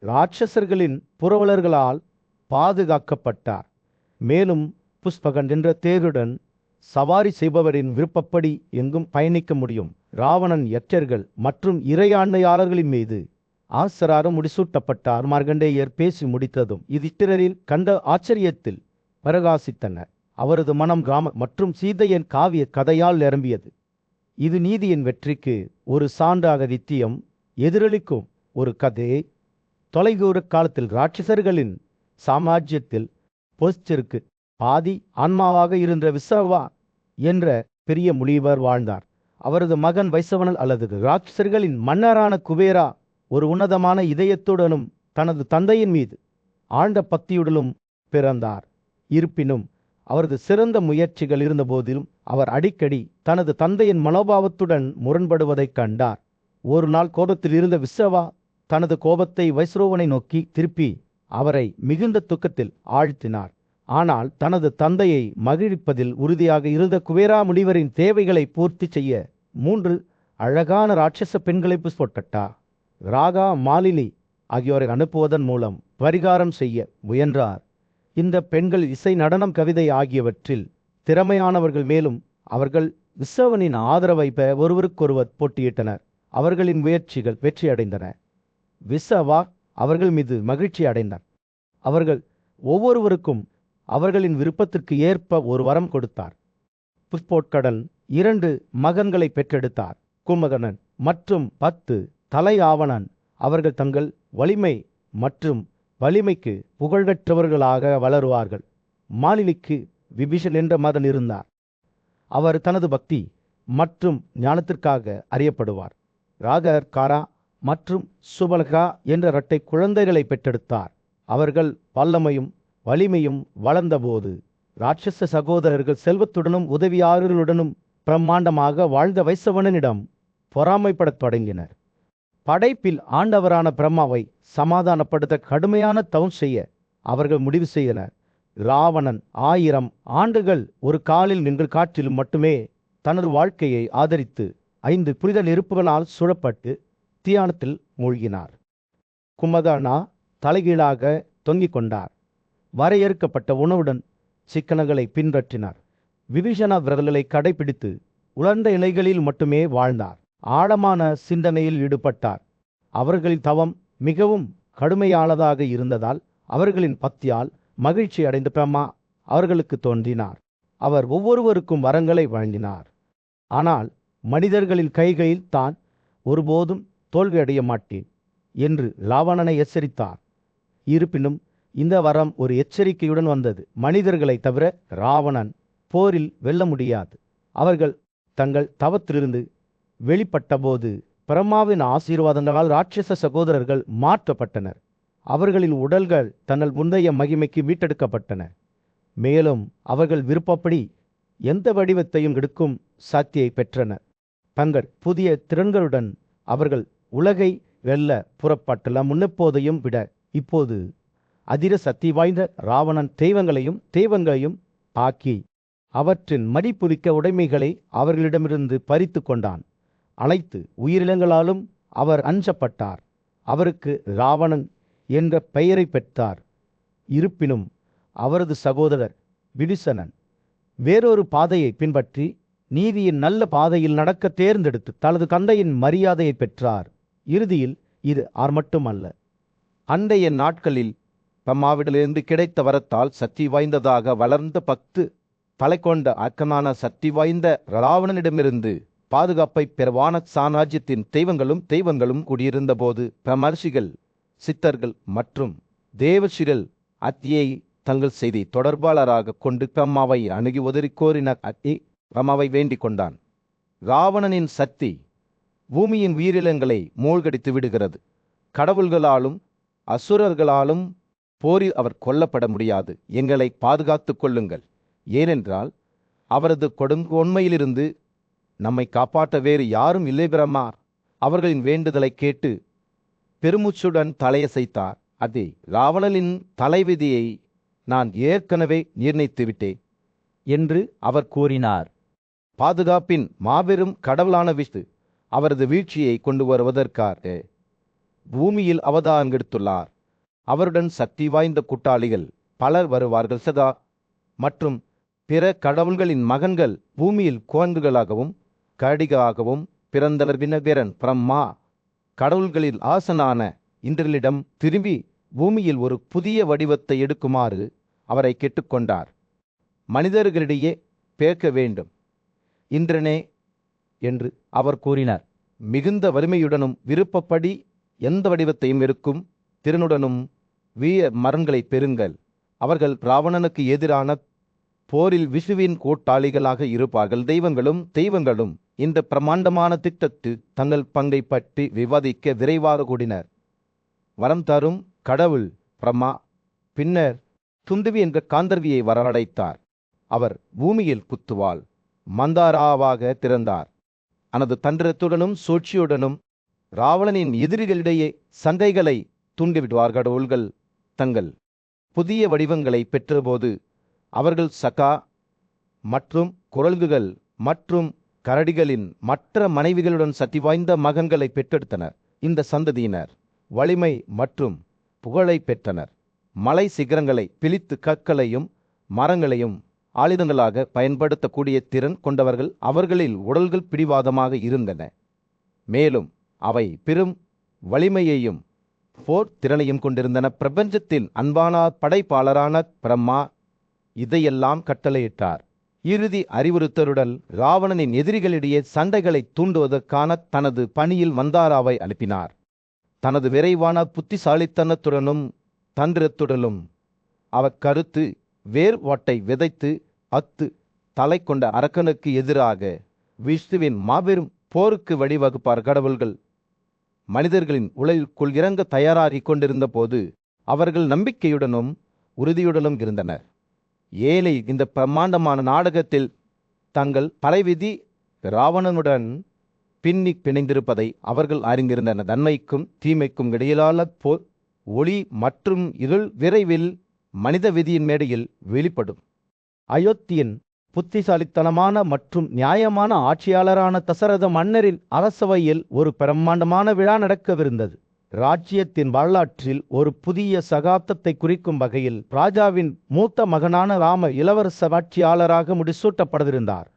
இராட்சசர்களின் புரவலர்களால் பாதுகாக்கப்பட்டார். மேலும் புஷ்பகன் என்ற தேருடன் சவாரி செய்பவரின் விருப்பப்படி எங்கும் பயணிக்க முடியும். ராவணன் யட்சர்கள் மற்றும் இறையாண்மையாளர்களின் மீது ஆசராரம் முடிசூட்டப்பட்டார். மார்க்கண்டேயர் பேசி முடித்ததும் யுதிஷ்டிரரில் கண்ட ஆச்சரியத்தில் பிரகாசித்தனர். அவரது மனம் ராம மற்றும் சீதையின் காவிய கதையால் நிரம்பியது. இது நீதியின் வெற்றிக்கு ஒரு சான்றாக நித்தியம் எதிரொலிக்கும் ஒரு கதை. தொலைதூர காலத்தில் இராட்சசர்களின் சாம்ராஜ்யத்தில் பொஸ்டருக்கு பாதி ஆன்மாவாக இருந்த விசவா என்ற பெரிய முனிவர் வாழ்ந்தார். அவரது மகன் வைசவனல் அல்லது இராட்சசர்களின் மன்னரான குபேரா ஒரு உன்னதமான இதயத்துடனும் தனது தந்தையின் மீது ஆழ்ந்த பக்தியுடனும் பிறந்தார். இருப்பினும் அவரது சிறந்த முயற்சிகள் இருந்தபோதிலும் அவர் அடிக்கடி தனது தந்தையின் மனோபாவத்துடன் முரண்படுவதைக் கண்டார். ஒரு நாள் கோபத்தில் இருந்த விசவா தனது கோபத்தை வைஸ்ரோவனை நோக்கி திருப்பி அவரை மிகுந்த துக்கத்தில் ஆழ்த்தினார். ஆனால் தனது தந்தையை மகிழ்விப்பதில் உறுதியாக இருந்த குபேரா முனிவரின் தேவைகளை பூர்த்தி செய்ய 3 அழகான இராட்சச பெண்களை புஷ்பொட்டா, ராகா, மாலினி ஆகியோரை அனுப்புவதன் மூலம் பரிகாரம் செய்ய முயன்றார். இந்த பெண்கள் இசை, நடனம், கவிதை ஆகியவற்றில் திறமையானவர்கள். மேலும் அவர்கள் விசவனின் ஆதரவை பெற ஒருவருக்கொருவர் போட்டியிட்டனர். அவர்களின் முயற்சிகள் வெற்றியடைந்தன. விசவா அவர்கள் மீது மகிழ்ச்சி அடைந்தார். அவர்கள் ஒவ்வொருவருக்கும் அவர்களின் விருப்பத்திற்கு ஏற்ப ஒரு வரம் கொடுத்தார். புஷ்போட்கடன் 2 மகன்களை பெற்றெடுத்தார், கும்பகர்ணன் மற்றும் 10 தலையாவணன். அவர்கள் தங்கள் வலிமை மற்றும் வலிமைக்கு புகழ்பெற்றவர்களாக வளருவார்கள். மாலினிக்கு விபீஷன் என்ற மகன் இருந்தார். அவர் தனது பக்தி மற்றும் ஞானத்திற்காக அறியப்படுவார். ராகர், காரா மற்றும் சுபலகா என்ற 2 குழந்தைகளை பெற்றெடுத்தார். அவர்கள் வல்லமையும் வலிமையும் வளர்ந்தபோது இராட்சச சகோதரர்கள் செல்வத்துடனும் உதவியாளர்களுடனும் பிரம்மாண்டமாக வாழ்ந்த வைசவனிடம் பொறாமைப்படத் தொடங்கினர். படைப்பில் ஆண்டவரான பிரம்மாவை சமாதானப்படுத்த கடுமையான தவம் செய்ய அவர்கள் முடிவு செய்தனர். ராவணன் 1000 ஆண்டுகள் ஒரு காலில் நின்று காற்றிலும் மட்டுமே தனது வாழ்க்கையை ஆதரித்து 5 புனித நெருப்புகளால் சுழப்பட்டு தியானத்தில் மூழ்கினார். கும்பகர்ணா தலைகீழாக தொங்கிக் கொண்டார். வரையறுக்கப்பட்ட உணவுடன் சிக்கனங்களை பின்பற்றினார். விபீஷண விரதங்களை கடைபிடித்து உலர்ந்த இலைகளில் மட்டுமே வாழ்ந்தார். ஆழமான சிந்தனையில் ஈடுபட்டார். அவர்களின் தவம் மிகவும் கடுமையானதாக இருந்ததால் அவர்களின் பக்தியால் மகிழ்ச்சி அடைந்த பிரம்மா அவர்களுக்கு தோன்றினார். அவர் ஒவ்வொருவருக்கும் வரங்களை வழங்கினார். ஆனால் மனிதர்களின் கைகளில் தான் ஒருபோதும் தோல்வியடைய மாட்டேன் என்று ராவணனை எச்சரித்தார். இருப்பினும் இந்த வரம் ஒரு எச்சரிக்கையுடன் வந்தது. மனிதர்களை தவிர ராவணன் போரில் வெல்ல முடியாது. அவர்கள் தங்கள் தவத்திலிருந்து வெளிப்பட்டபோது பிரம்மாவின் ஆசீர்வாதங்களால் இராட்சச சகோதரர்கள் மாற்றப்பட்டனர். அவர்களின் உடல்கள் தங்கள் முந்தைய மகிமைக்கு மீட்டெடுக்கப்பட்டன. மேலும் அவர்கள் விருப்பப்படி எந்த வடிவத்தையும் எடுக்கும் சக்தியை பெற்றனர். தங்கள் புதிய திறன்களுடன் அவர்கள் உலகை வெல்ல புறப்பட்டுள்ள முன்னெப்போதையும் விட இப்போது அதிர சக்தி வாய்ந்த ராவணன் தெய்வங்களையும் ஆக்கி அவற்றின் மதிப்புமிக்க உடைமைகளை அவர்களிடமிருந்து பறித்து கொண்டான். அனைத்து உயிரினங்களாலும் அவர் அஞ்சப்பட்டார். அவருக்கு ராவணன் என்ற பெயரை பெற்றார். இருப்பினும் அவரது சகோதரர் விபீஷணன் வேறொரு பாதையை பின்பற்றி நீதியின் நல்ல பாதையில் நடக்க தேர்ந்தெடுத்து தனது தந்தையின் மரியாதையை பெற்றார். இறுதியில் இது மட்டுமல்ல. அண்டைய நாட்களில் பிரம்மாவிடமிருந்து கிடைத்த வரத்தால் சக்தி வாய்ந்ததாக வளர்ந்த 10 தலை கொண்ட அக்கமான சக்தி வாய்ந்த ராவணனிடமிருந்து பாதுகாப்பை பெற வான சாம்ராஜ்யத்தின் தெய்வங்களும் கூடியிருந்த போது பிரமர்ஷிகள், சித்தர்கள் மற்றும் தேவசிகள் அத்தியை தங்கள் செய்தி தொடர்பாளராக கொண்டு பிரம்மாவை அணுகி உதறி கோரினர். அத்தி பிரம்மாவை வேண்டிக் கொண்டான். ராவணனின் சக்தி பூமியின் உயிரினங்களை மூழ்கடித்து விடுகிறது. கடவுள்களாலும் அசுரர்களாலும் போரில் அவர் கொல்லப்பட முடியாது. எங்களை பாதுகாத்து கொள்ளுங்கள். ஏனென்றால் அவரது கொடுங்கோன்மையிலிருந்து நம்மை காப்பாற்ற வேறு யாரும் இல்லை பிரம்மா. அவர்களின் வேண்டுதலை கேட்டு பெருமூச்சுடன் தலையசைத்தார். அதே ராவணனின் தலைவிதியை நான் ஏற்கனவே நிர்ணயித்து விட்டேன் என்று அவர் கூறினார். பாதுகாப்பின் மாபெரும் கடவுளான விஷ்ணு அவரது வீழ்ச்சியை கொண்டு வருவதற்காக பூமியில் அவதாரம் எடுத்துள்ளார். அவருடன் சக்தி வாய்ந்த கூட்டாளிகள் பலர் வருவார்கள். சதா மற்றும் பிற கடவுள்களின் மகன்கள் பூமியில் குழந்தைகளாகவும் கரடிகளாகவும் பிறந்தவர். வினவீரன் பிரம்மா கடவுள்களில் ஆசனான இந்திரனிடம் திரும்பி பூமியில் ஒரு புதிய வடிவத்தை எடுக்குமாறு அவரை கேட்டுக்கொண்டார். மனிதர்களிடையே பேக்க வேண்டும் இந்திரனே என்று அவர் கூறினார். மிகுந்த வலிமையுடனும் விருப்பப்படி எந்த வடிவத்தையும் எடுக்கும் திறனுடனும் வீர மரங்களை பெறுங்கள். அவர்கள் ராவணனுக்கு எதிரான போரில் விஷ்ணுவின் கூட்டாளிகளாக இருப்பார்கள். தெய்வங்களும் இந்த பிரமாண்டமான திட்டத்தில் தங்கள் பங்கை பற்றி விவாதிக்க விரைவாக கூடினர். வரம் தரும் கடவுள் பிரம்மா பின்னர் துந்துவி என்ற காந்தர்வியை வரவழைத்தார். அவர் பூமியில் குத்துவாள் மந்தாராவாக திறந்தார். அவனது தந்திரத்துடனும் சூழ்ச்சியுடனும் ராவணனின் எதிரிகளிடையே சண்டைகளை தூண்டிவிடுவார். கடவுள்கள் தங்கள் புதிய வடிவங்களை பெற்றபோது அவர்கள் சகா மற்றும் குரல்கள் மற்றும் கரடிகளின் மற்ற மனைவிகளுடன் சக்தி வாய்ந்த மகன்களை பெற்றெடுத்தனர். இந்த சந்ததியினர் வலிமை மற்றும் புகழை பெற்றனர். மலை சிகரங்களை பிழித்து கற்களையும் மரங்களையும் ஆயுதங்களாக பயன்படுத்தக்கூடிய திறன் கொண்டவர்கள். அவர்களில் உடல்கள் பிடிவாதமாக இருந்தன, மேலும் அவை பெரும் வலிமையையும் போர் திறனையும் கொண்டிருந்தன. பிரபஞ்சத்தின் அன்பான படைப்பாளரான பிரம்மா இதையெல்லாம் கட்டளையிட்டார். இறுதி அறிவுறுத்தலுடன் ராவணனின் எதிரிகளிடையே சண்டைகளை தூண்டுவதற்கான தனது பணியில் மந்தாராவை அனுப்பினார். தனது விரைவான புத்திசாலித்தனத்துடனும் தந்திரத்துடனும் அவர் கருத்து வேர்வாட்டை விதைத்து தலை கொண்ட அரக்கனுக்கு எதிராக விஷ்ணுவின் மாபெரும் போருக்கு வழிவகுப்பார். கடவுள்கள் மனிதர்களின் உலகிற்குள் இறங்க தயாராகி கொண்டிருந்த போது அவர்கள் நம்பிக்கையுடனும் உறுதியுடனும் இருந்தனர். ஏழை இந்த பிரம்மாண்டமான நாடகத்தில் தங்கள் படைவிதி ராவணனுடன் பிணைந்திருப்பதை அவர்கள் அறிந்திருந்தனர். நன்மைக்கும் தீமைக்கும் இடையிலான போர் ஒளி மற்றும் இருள் விரைவில் மனித விதியின் மேடையில் வெளிப்படும். அயோத்தியின் புத்திசாலித்தனமான மற்றும் நியாயமான ஆட்சியாளரான தசரத மன்னரின் அரசவையில் ஒரு பிரம்மாண்டமான விழா நடக்கவிருந்தது. ராஜ்யத்தின் வரலாற்றில் ஒரு புதிய சகாப்தத்தை குறிக்கும் வகையில் ராஜாவின் மூத்த மகனான ராம இளவரச ஆட்சியாளராக முடிசூட்டப்பட்டிருந்தார்.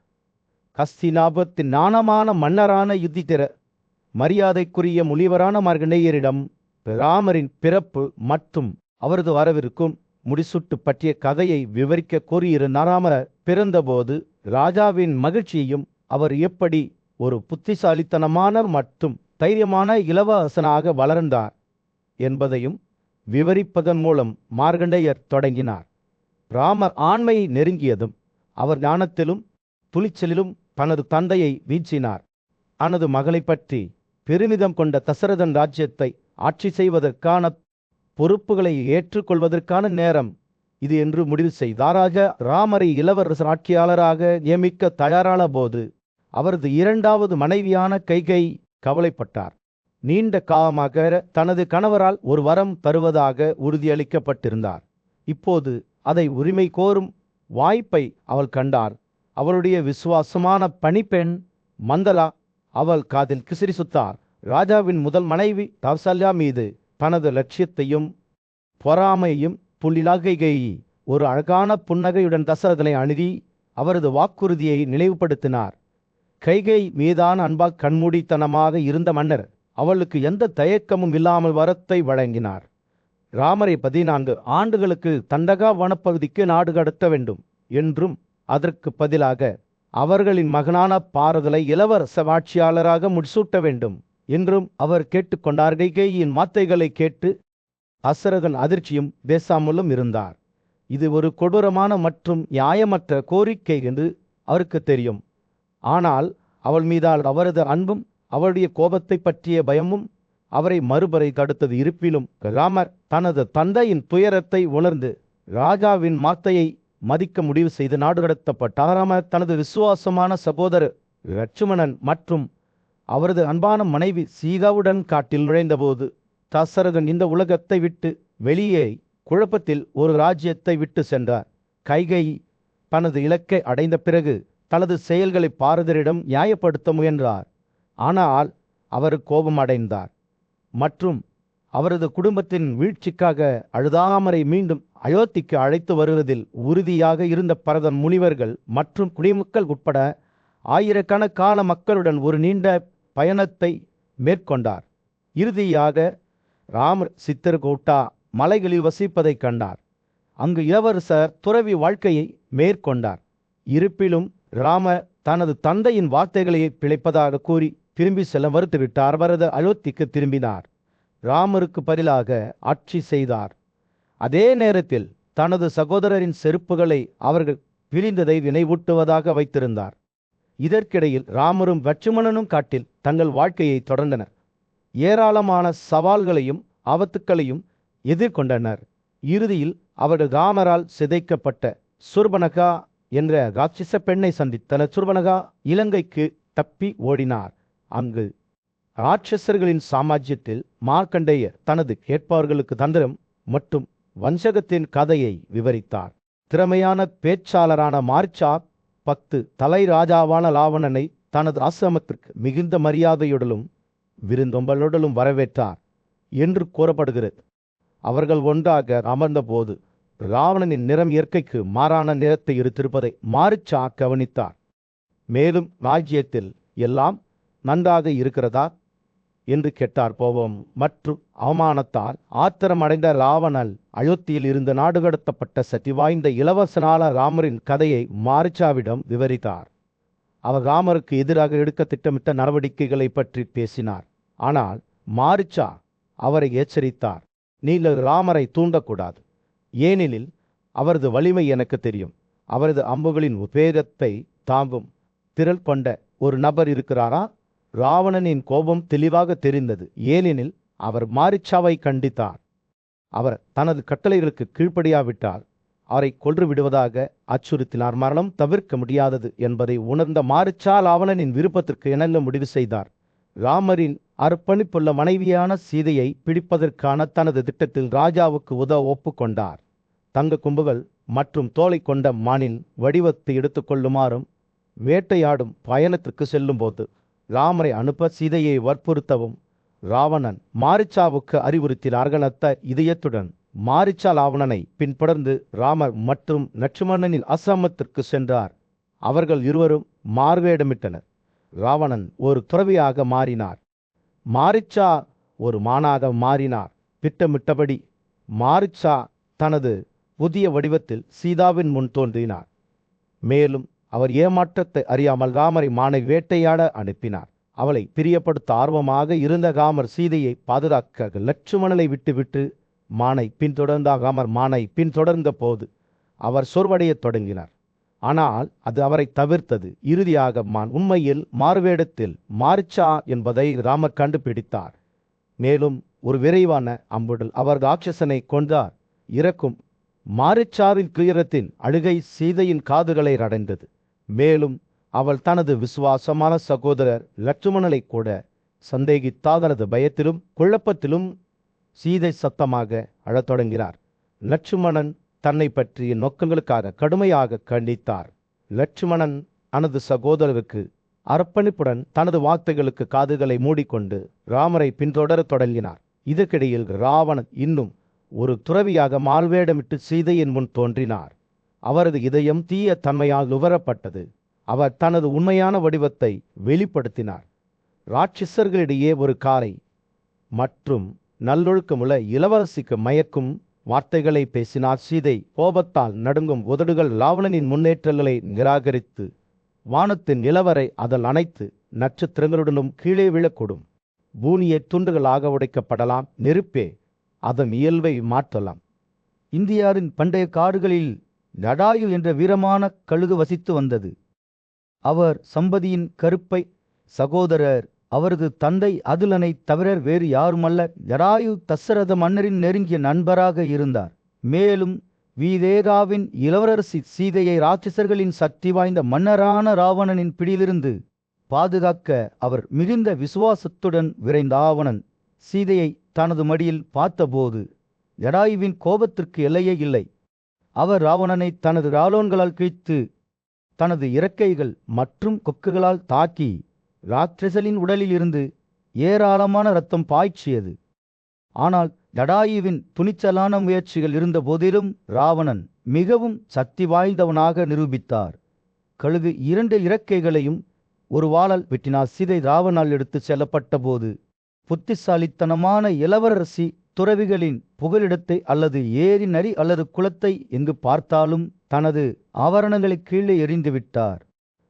ஹஸ்தினாபுரத்தின் நாணமான மன்னரான யுதிஷ்டிர மரியாதைக்குரிய முனிவரான மார்க்கண்டேயரிடம் ராமரின் பிறப்பு மற்றும் அவரது வரவிருக்கும் முடிசூட்டு பற்றிய கதையை விவரிக்க கோரியிருந்தார். ராமர் பிறந்தபோது ராஜாவின் மகிழ்ச்சியையும் அவர் எப்படி ஒரு புத்திசாலித்தனமான மற்றும் தைரியமான இளவரசனாக வளர்ந்தார் என்பதையும் விவரிப்பதன் மூலம் மார்க்கண்டேயர் தொடங்கினார். ராமர் ஆண்மையை நெருங்கியதும் அவர் ஞானத்திலும் துணிச்சலிலும் தனது தந்தையை வீழ்ச்சினார். தனது மகளை பற்றி பெருமிதம் கொண்ட தசரதன் ராஜ்யத்தை ஆட்சி செய்வதற்கான பொறுப்புகளை ஏற்றுக்கொள்வதற்கான நேரம் இது என்று முடிவு செய்தார். ராமரை இளவரசர் ஆட்சியாளராக நியமிக்க தயாரான போது அவரது இரண்டாவது மனைவியான கைகை கவலைப்பட்டார். நீண்ட காலமாக தனது கணவரால் ஒரு வரம் தருவதாக உறுதியளிக்கப்பட்டிருந்தார். இப்போது அதை உரிமை கோரும் வாய்ப்பை அவள் கண்டார். அவளுடைய விசுவாசமான பணிப்பெண் மந்தலா அவள் காதில் கிசிறி சுத்தார். ராஜாவின் முதல் மனைவி கௌசல்யா மீது தனது லட்சியத்தையும் பொறாமையையும் கைகை ஒரு அழகான புன்னகையுடன் தசரதனை அணுகி அவரது வாக்குறுதியை நினைவுபடுத்தினார். கைகை மீதான அன்பால் கண்மூடித்தனமாக இருந்த மன்னர் அவளுக்கு எந்த தயக்கமும் இல்லாமல் வரத்தை வழங்கினார். ராமரை 14 ஆண்டுகளுக்கு தண்டகா வனப்பகுதிக்கு நாடு கடத்த வேண்டும் என்றும் அதற்கு பதிலாக அவர்களின் மகனான பாரதலை இளவரச ஆட்சியாளராக முடிசூட்ட வேண்டும் என்றும் அவர் கேட்டுக்கொண்டார். கைகேயின் வார்த்தைகளை கேட்டு தசரதன் அதிர்ச்சியும் பேசாமலும் இருந்தார். இது ஒரு கொடூரமான மற்றும் நியாயமற்ற கோரிக்கை என்று அவருக்கு தெரியும். ஆனால் அவள் மீதால் அவரது அன்பும் அவளுடைய கோபத்தை பற்றிய பயமும் அவரை மறுபறை தடுத்தது. இருப்பினும் ராமர் தனது தந்தையின் துயரத்தை உணர்ந்து ராஜாவின் வார்த்தையை மதிக்க முடிவு செய்து நாடு கடத்தப்பட்டார். ராமர் தனது விசுவாசமான சகோதரர் லட்சுமணன் மற்றும் அவரது அன்பான மனைவி சீதாவுடன் காட்டில் நுழைந்தபோது தசரதன் இந்த உலகத்தை விட்டு வெளியே குழப்பத்தில் ஒரு ராஜ்யத்தை விட்டு சென்றார். கைகை தனது இலக்கை அடைந்த பிறகு தனது செயல்களை பாரதரிடம் நியாயப்படுத்த முயன்றார். ஆனால் அவர் கோபம் அடைந்தார் மற்றும் அவரது குடும்பத்தின் வீழ்ச்சிக்காக அழுதாமரை மீண்டும் அயோத்திக்கு அழைத்து வருவதில் உறுதியாக இருந்த பரதன் முனிவர்கள் மற்றும் குடிமக்கள் உட்பட ஆயிரக்கணக்கான மக்களுடன் ஒரு நீண்ட பயணத்தை மேற்கொண்டார். இறுதியாக ராமர் சித்திரகூட்டா மலைகளில் வசிப்பதைக் கண்டார். அங்கு இளவரசர் துறவி வாழ்க்கையை மேற்கொண்டார். இருப்பினும் ராமர் தனது தந்தையின் வார்த்தைகளை பிழைப்பதாக கூறி திரும்பி செல்ல மறுத்துவிட்டார். அவரது அயோத்திக்கு திரும்பினார். ராமருக்கு பதிலாக ஆட்சி செய்தார். அதே நேரத்தில் தனது சகோதரரின் செருப்புகளை அவர்கள் பிரிந்ததை நினைவூட்டுவதாக வைத்திருந்தார். இதற்கிடையில் ராமரும் லட்சுமணனும் காட்டில் தங்கள் வாழ்க்கையை தொடர்ந்தனர். ஏராளமான சவால்களையும் ஆபத்துக்களையும் எதிர்கொண்டனர். இறுதியில் அவர்கள் ராமரால் சிதைக்கப்பட்ட சுர்பனகா என்ற ராட்சச பெண்ணை சந்தித்தனர். சுர்பனகா இலங்கைக்கு தப்பி ஓடினார். அங்கு ராட்சசர்களின் சாம்ராஜ்யத்தில் மார்க்கண்டேயர் தனது கேட்பவர்களுக்கு தந்திரம் மற்றும் வஞ்சகத்தின் கதையை விவரித்தார். திறமையான பேச்சாளரான மாரிச்சா 10 தலை ராஜாவான ராவணனை தனது ஆசிரமத்திற்கு மிகுந்த மரியாதையுடனும் விருந்தொம்பலுடனும் வரவேற்றார் என்று கூறப்படுகிறது. அவர்கள் ஒன்றாக அமர்ந்தபோது ராவணனின் நிறம் இயற்கைக்கு மாறான நிறத்தை எடுத்திருப்பதை மாரிச்சா கவனித்தார். மேலும் ராஜ்யத்தில் எல்லாம் நன்றாக இருக்கிறதா என்று கேட்டார். கோபம் மற்றும் அவமானத்தால் ஆத்திரமடைந்த ராவணன் அயோத்தியில் இருந்து நாடு கடத்தப்பட்ட சக்தி வாய்ந்த இளவரசனான ராமரின் கதையை மாரிச்சாவிடம் விவரித்தார். அவர் ராமருக்கு எதிராக எடுக்க திட்டமிட்ட நடவடிக்கைகளை பற்றி பேசினார். ஆனால் மாரிச்சா அவரை எச்சரித்தார். நீங்கள் ராமரை தூண்டக்கூடாது, ஏனெனில் அவரது வலிமை எனக்கு தெரியும். அவரது அம்புகளின் உபேதத்தை தாங்கும் திரள் கொண்ட ஒரு நபர் இருக்கிறாரா? ராவணனின் கோபம் தெளிவாக தெரிந்தது, ஏனெனில் அவர் மாரிச்சாவை கண்டித்தார். அவர் தனது கட்டளைகளுக்கு கீழ்ப்படியாவிட்டால் அவரை கொன்று விடுவதாக அச்சுறுத்தினார். மரணம் தவிர்க்க முடியாதது என்பதை உணர்ந்த மாரிச்சா ராவணனின் விருப்பத்திற்கு இணங்க முடிவு செய்தார். ராமரின் அர்ப்பணிப்புள்ள மனைவியான சீதையை பிடிப்பதற்கான தனது திட்டத்தில் ராஜாவுக்கு உதவ ஒப்புக்கொண்டார். தங்க கொம்புகள் மற்றும் தோலை கொண்ட மானின் வடிவத்தை எடுத்துக்கொள்ளுமாறும் வேட்டையாடும் பயணத்திற்கு செல்லும்போது ராமரை அனுப்ப சீதையை வற்புறுத்தவும் ராவணன் மாரிச்சாவுக்கு அறிவுறுத்தினார்கள். இதயத்துடன் மாரிச்சா ராவணனை பின்தொடர்ந்து ராமர் மற்றும் லட்சுமணனின் ஆசிரமத்திற்கு சென்றார். அவர்கள் இருவரும் மார்வேடமிட்டனர். ராவணன் ஒரு துறவியாக மாறினார். மாரிச்சா ஒரு மானாக மாறினார். திட்டமிட்டபடி மாரிச்சா தனது புதிய வடிவத்தில் சீதாவின் முன் தோன்றினார். மேலும் அவர் ஏமாற்றத்தை அறியாமல் ராமரை மானை வேட்டையாட அனுப்பினார். அவளை பிரியப்படுத்த ஆர்வமாக இருந்த ராமர் சீதையை பாதுகாக்க லட்சுமணனை விட்டுவிட்டு மானை பின்தொடர்ந்த ராமர் மானை பின்தொடர்ந்த போது அவர் சோர்வடையத் தொடங்கினார். ஆனால் அது அவரை தவிர்த்தது. இறுதியாக மான் உண்மையில் மாறுவேடத்தில் மாரிச்சா என்பதை ராமர் கண்டுபிடித்தார். மேலும் ஒரு விரைவான அம்புடல் அவர் ராட்சசனை கொன்றார். இறக்கும் மாரிச்சாவின் துயரத்தின் அழுகை சீதையின் காதுகளை அடைந்தது. மேலும் அவள் தனது விசுவாசமான சகோதரர் லட்சுமணனை கூட சந்தேகித்தால் தனது பயத்திலும் குழப்பத்திலும் சீதை சத்தமாக அழத் தொடங்கினார். லட்சுமணன் தன்னை பற்றிய நோக்கங்களுக்காக கடுமையாக கண்டித்தார். லட்சுமணன் தனது சகோதரருக்கு அர்ப்பணிப்புடன் தனது வார்த்தைகளுக்கு காதுகளை மூடிக்கொண்டு ராமரை பின்தொடரத் தொடங்கினார். இதற்கிடையில் ராவணன் இன்னும் ஒரு துறவியாக மால்வேடமிட்டு சீதையின் முன் தோன்றினார். அவரது இதயம் தீய தன்மையால் நுகரப்பட்டது. அவர் தனது உண்மையான வடிவத்தை வெளிப்படுத்தினார். ராட்சசர்களிடையே ஒரு காலை மற்றும் நல்லொழுக்கமுள்ள இளவரசிக்கு மயக்கும் வார்த்தைகளை பேசினார். சீதை கோபத்தால் நடுங்கும் உதடுகள் ராவணனின் முன்னேற்றங்களை நிராகரித்து வானத்தின் நிலவரை அதன் அனைத்து நட்சத்திரங்களுடனும் கீழே விழக்கூடும். பூமியை துண்டுகளாக உடைக்கப்படலாம். நெருப்பே அதன் இயல்பை மாற்றலாம். இந்தியாவின் பண்டைய காடுகளில் ஜடாயு என்ற வீரமான கழுகு வசித்து வந்தது. அவர் சம்பதியின் கருப்பை சகோதரர். அவரது தந்தை அதுலனை தவிர வேறு யாருமல்ல. ஜடாயு தசரத மன்னரின் நெருங்கிய நண்பராக இருந்தார். மேலும் வீதேகாவின் இளவரசி சீதையை ராட்சசர்களின் சக்தி வாய்ந்த மன்னரான ராவணனின் பிடியிலிருந்து பாதுகாக்க அவர் மிகுந்த விசுவாசத்துடன் விரைந்த ராவணன் சீதையை தனது மடியில் பார்த்தபோது ஜடாயுவின் கோபத்திற்கு எல்லையே இல்லை. அவர் ராவணனை தனது ராலோன்களால் கிழித்து தனது இறக்கைகள் மற்றும் கொக்குகளால் தாக்கி ராட்சசலின் உடலில் இருந்து ஏராளமான இரத்தம் பாய்ச்சியது. ஆனால் ஜடாயுவின் துணிச்சலான முயற்சிகள் இருந்த போதிலும் ராவணன் மிகவும் சக்தி வாய்ந்தவனாக நிரூபித்தார். கழுகு 2 இறக்கைகளையும் ஒரு வாளால் வெட்டினார். சீதை ராவணால் எடுத்து செல்லப்பட்ட போது புத்திசாலித்தனமான இளவரசி துறவிகளின் புகலிடத்தை அல்லது ஏரி நரி அல்லது குளத்தை எங்கு பார்த்தாலும் தனது ஆபரணங்களை கீழே எறிந்து விட்டார்.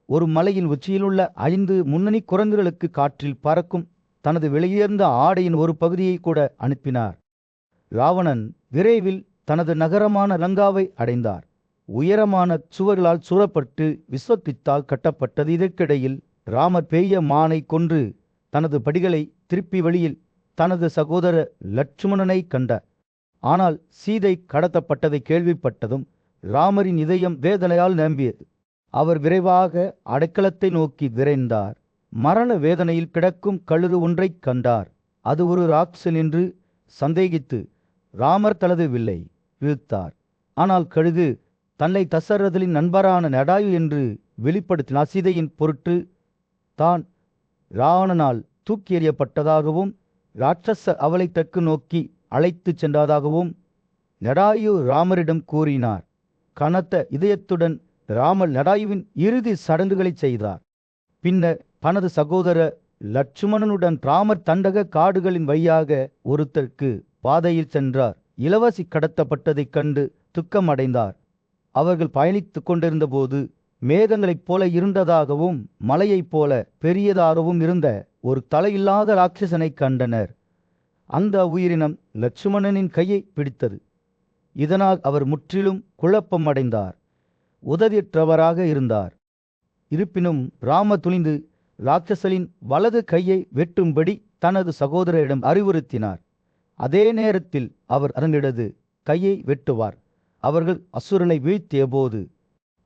ஒரு மலையின் உச்சியிலுள்ள 5 முன்னணி குரங்குகளுக்கு காற்றில் பறக்கும் தனது வெளியேர்ந்த ஆடையின் ஒரு பகுதியை கூட அனுப்பினார். ராவணன் விரைவில் தனது நகரமான லங்காவை அடைந்தார். உயரமான சுவர்களால் சூழப்பட்டு விஸ்வத்தித்தால் கட்டப்பட்டது. இதற்கிடையில் ராமர் பெரிய மானை கொன்று தனது படிகளை திருப்பி வழியில் தனது சகோதர லட்சுமணனை கண்டார். ஆனால் சீதை கடத்தப்பட்டதை கேள்விப்பட்டதும் ராமரின் இதயம் வேதனையால் நிரம்பியது. அவர் விரைவாக அடைக்கலத்தை நோக்கி விரைந்தார். மரண வேதனையில் கிடக்கும் கழுகு ஒன்றைக் கண்டார். அது ஒரு ராட்சசன் என்று சந்தேகித்து ராமர் தனது வில்லை இழுத்தார். ஆனால் கழுகு தன்னை தசரதலின் நண்பரான ஜடாயு என்று வெளிப்படுத்தினார். சீதையின் பொருட்டு தான் ராவணனால் தூக்கி எறியப்பட்டதாகவும் ராட்சச அவளை தெற்கு நோக்கி அழைத்துச் சென்றதாகவும் ஜடாயு ராமரிடம் கூறினார். கனத்த இதயத்துடன் ராமர் ஜடாயுவின் இறுதி சடங்குகளை செய்தார். பின்னர் தனது சகோதர லட்சுமணனுடன் ராமர் தண்டக காடுகளின் வழியாக ஒருத்தருக்கு பாதையில் சென்றார். இளவரசி கடத்தப்பட்டதைக் கண்டு துக்கமடைந்தார். அவர்கள் பயணித்துக் கொண்டிருந்த போது மேகங்களைப் போல இருந்ததாகவும் மலையைப் போல பெரியதாகவும் இருந்த ஒரு தலையில்லாத ராட்சசனை கண்டனர். அந்த உயிரினம் லட்சுமணனின் கையை பிடித்தது. இதனால் அவர் முற்றிலும் குழப்பம் அடைந்தார். உதவியற்றவராக இருந்தார். இருப்பினும் ராமர் துணிந்து ராட்சசனின் வலது கையை வெட்டும்படி தனது சகோதரரிடம் அறிவுறுத்தினார். அதே நேரத்தில் அவர் அதனிடது கையை வெட்டுவார். அவர்கள் அசுரனை வீழ்த்திய போது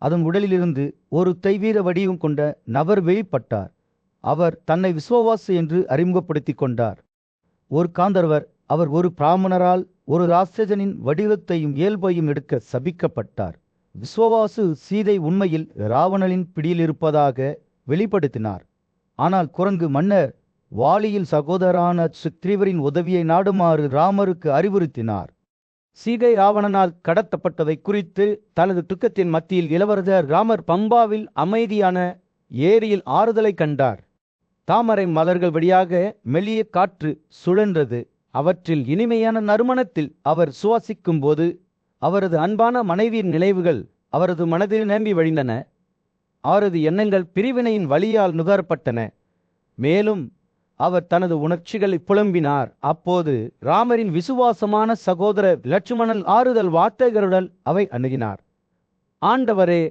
அதன் உடலிலிருந்து ஒரு தைவீர வடிவம் கொண்ட நபர் வெளிப்பட்டார். அவர் தன்னை விஸ்வவாசு என்று அறிமுகப்படுத்தி கொண்டார். ஒரு காந்தர்வர் அவர் ஒரு பிராமணரால் ஒரு ராட்சசனின் வடிவத்தையும் இயல்பையும் எடுக்க சபிக்கப்பட்டார். விஸ்வவாசு சீதை உண்மையில் ராவணனின் பிடியில் இருப்பதாக வெளிப்படுத்தினார். ஆனால் குரங்கு மன்னர் வாலியின் சகோதரான சுக்ரீவரின் உதவியை நாடுமாறு ராமருக்கு அறிவுறுத்தினார். சீதை ராவணனால் கடத்தப்பட்டதை குறித்து தனது துக்கத்தின் மத்தியில் இளவரசர் ராமர் பம்பாவில் அமைதியான ஏரியில் ஆறுதலை கண்டார். தாமரை மலர்கள் வழியாக மெல்லிய காற்று சுழன்றது. அவற்றில் இனிமையான நறுமணத்தில் அவர் சுவாசிக்கும் போது அவரது அன்பான மனைவியின் நினைவுகள் அவரது மனதில் நிரம்பி வழிந்தன. அவரது எண்ணங்கள் பிரிவினையின் வலியால் நுகரப்பட்டன. மேலும் அவர் தனது உணர்ச்சிகளை புலம்பினார். அப்போது ராமரின் விசுவாசமான சகோதர லட்சுமணன் ஆறுதல் வார்த்தைகளுடன் அவை அணுகினார். ஆண்டவரே,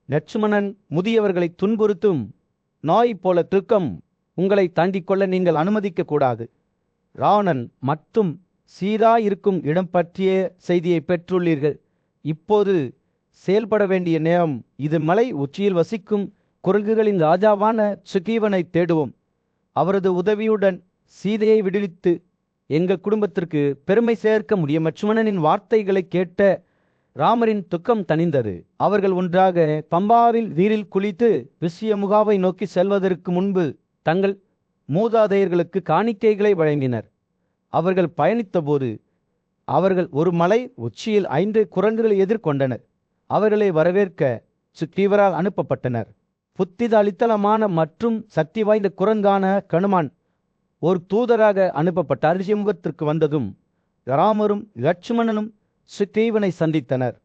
லட்சுமணன் முதியவர்களை துன்புறுத்தும் நாய் போல துக்கம் உங்களை தாண்டிக் கொள்ள நீங்கள் அனுமதிக்க கூடாது. ராவணன் மட்டும் சீதா இருக்கும் இடம் பற்றிய செய்தியை பெற்றுள்ளீர்கள். இப்போது செயல்பட வேண்டிய நேரம் இது. மலை உச்சியில் வசிக்கும் குரங்குகளின் ராஜாவான சுக்ரீவனை தேடுவோம். அவரது உதவியுடன் சீதையை விடுவித்து எங்கள் குடும்பத்திற்கு பெருமை சேர்க்க முடியும். லட்சுமணனின் வார்த்தைகளை கேட்ட ராமரின் துக்கம் தணிந்தது. அவர்கள் ஒன்றாக பம்பாவில் நீரில் குளித்து விஸ்யமுகாவை நோக்கி செல்வதற்கு முன்பு தங்கள் மூதாதையர்களுக்கு காணிக்கைகளை வழங்கினர். அவர்கள் பயணித்தபோது அவர்கள் ஒரு மலை உச்சியில் 5 குரங்குகளை எதிர்கொண்டனர். அவர்களை வரவேற்க சுக்ரீவரால் அனுப்பப்பட்டனர். புத்திதளித்தலமான மற்றும் சக்தி வாய்ந்த குரங்கான கணுமான் ஒரு தூதராக அனுப்பப்பட்ட அரிசிமுகத்திற்கு வந்ததும் ராமரும் லட்சுமணனும் சுக்ரீவனை சந்தித்தனர்.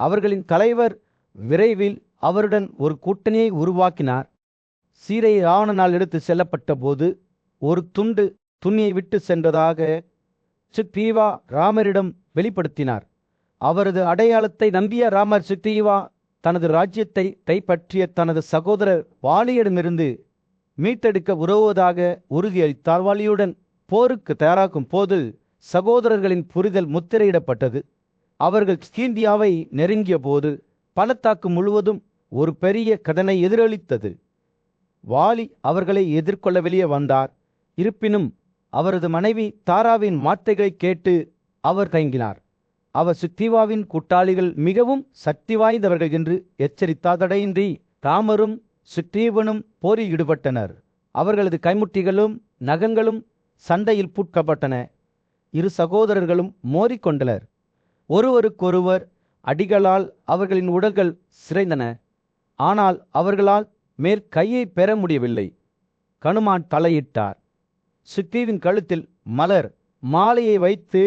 அவர்களின் தலைவர் விரைவில் அவருடன் ஒரு கூட்டணியை உருவாக்கினார். சீதை ராவணனால் எடுத்து செல்லப்பட்ட போது ஒரு துண்டு துணியை விட்டு சென்றதாக சுக்ரீவா ராமரிடம் வெளிப்படுத்தினார். அவரது அடையாளத்தை நம்பிய ராமர் சுக்ரீவா தனது ராஜ்யத்தை கைப்பற்றிய தனது சகோதரர் வாலியிடமிருந்து மீட்டெடுக்க உதவுவதாக உறுதியளித்தார். வாலியுடன் போருக்கு தயாராகும் போது சகோதரர்களின் புரிதல் முத்திரையிடப்பட்டது. அவர்கள் ஸ்கீந்தியாவை நெருங்கிய போது பள்ளத்தாக்கு முழுவதும் ஒரு பெரிய கடனை எதிரொலித்தது. வாலி அவர்களை எதிர்கொள்ள வெளியே வந்தார். இருப்பினும் அவரது மனைவி தாராவின் வார்த்தைகளை கேட்டு அவர் தயங்கினார். அவர் சுக்ரீவாவின் கூட்டாளிகள் மிகவும் சக்தி வாய்ந்தவர்கள் என்று எச்சரித்தார். தடையின்றி ராமரும் சுக்ரீவனும் போரில் ஈடுபட்டனர். அவர்களது கைமுட்டிகளும் நகங்களும் சண்டையில் பூட்கப்பட்டன. இரு சகோதரர்களும் மோதிக்கொண்டனர். ஒருவருக்கொருவர் அடிகளால் அவர்களின் உடல்கள் சிரைந்தன. ஆனால் அவர்களால் மேற்கையை பெற முடியவில்லை. கணுமான் தலையிட்டார். சுக்ரீவின் கழுத்தில் மலர் மாலையை வைத்து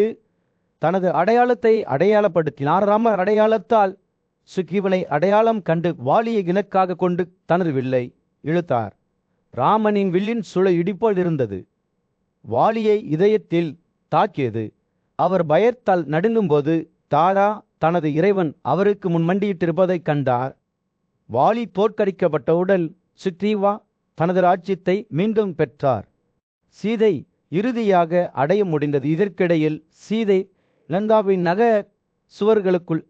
தனது அடையாளத்தை அடையாளப்படுத்தினார். ராமர் அடையாளத்தால் சுக்ரீவனை அடையாளம் கண்டு வாளியை இலக்காக கொண்டு தனது வில்லை இழுத்தார். ராமனின் வில்லின் சுழல் இடிப்போல் இருந்தது. வாளியை இதயத்தில் தாக்கியது. அவர் பயத்தால் நடுங்கும்போது தாரா தனது இறைவன் அவருக்கு முன் மண்டியிட்டிருப்பதைக் கண்டார். வாளி தோற்கடிக்கப்பட்டவுடன் சுக்ரீவா தனது ராஜ்யத்தை மீண்டும் பெற்றார். சீதை இறுதியாக அடைய முடிந்தது. இதற்கிடையில் சீதை லங்காவின் நகர சுவர்களுக்குள்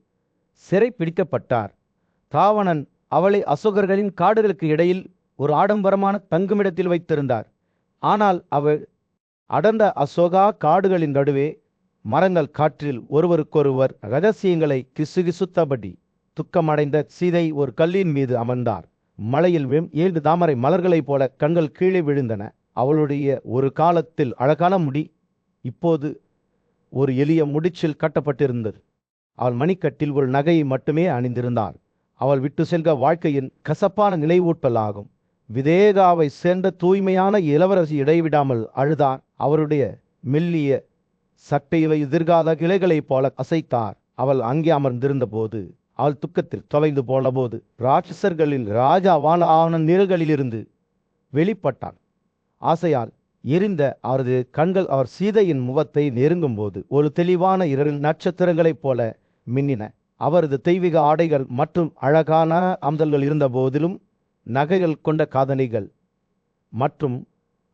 சிறை பிடிக்கப்பட்டார். ராவணன் அவளை அசோகர்களின் காடுகளுக்கு இடையில் ஒரு ஆடம்பரமான தங்குமிடத்தில் வைத்திருந்தார். ஆனால் அவள் அடர்ந்த அசோகா காடுகளின் நடுவே மரங்கள் காற்றில் ஒருவருக்கொருவர் இரகசியங்களை கிசுகிசுத்தபடி துக்கமடைந்த சீதை ஒரு கல்லின் மீது அமர்ந்தார். மலையில் 7 தாமரை மலர்களைப் போல கண்கள் கீழே விழுந்தன. அவளுடைய ஒரு காலத்தில் அழகான முடி இப்போது ஒரு எளிய முடிச்சில் கட்டப்பட்டிருந்தது. அவள் மணிக்கட்டில் ஒரு நகையை மட்டுமே அணிந்திருந்தாள். அவள் விட்டு சென்ற வாழ்க்கையின் கசப்பான நினைவூட்டலாகும். விதேகாவை சேர்ந்த தூய்மையான இளவரசி இடைவிடாமல் அழுதார். அவருடைய மெல்லிய சட்டையிலை எதிர்கால கிளைகளைப் போல அசைத்தார். அவள் அங்கே அமர்ந்திருந்த போது அவள் துக்கத்தில் தொலைந்து போன போது ராட்சசர்களில் ராஜாவான ஆன நிழல்களிலிருந்து வெளிப்பட்டான். ஆசையால் எரிந்த அவரது கண்கள் அவர் சீதையின் முகத்தை நெருங்கும் போது ஒரு தெளிவான 2 நட்சத்திரங்களைப் போல மின்னின. அவரது தெய்வீக ஆடைகள் மற்றும் அழகான அம்சல்கள் இருந்த போதிலும் நகைகள் கொண்ட காதணிகள் மற்றும்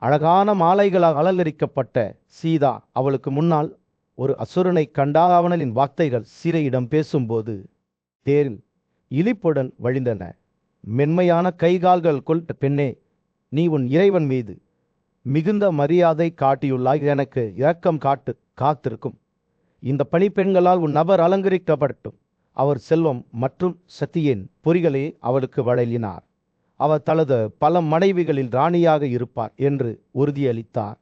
அழகான மாலைகளால் அலங்கரிக்கப்பட்ட சீதா அவளுக்கு முன்னால் ஒரு அசுரனை கண்டாவனின் வார்த்தைகள் சீதையிடம் பேசும்போது தேரில் இழிப்புடன் வழிந்தன. மென்மையான கைகால்கள் கொண்ட பெண்ணே, நீ உன் இறைவன் மீது மிகுந்த மரியாதை காட்டியுள்ளாய். எனக்கு இரக்கம் காத்திருக்கும். இந்த பணிப்பெண்களால் உன் நபர் அலங்கரிக்கப்படட்டும். அவர் செல்வம் மற்றும் சத்தியின் பொறிகளை அவளுக்கு வழங்கினார். அவர் தனது பல மனைவிகளில் ராணியாக இருப்பார் என்று உறுதியளித்தார்.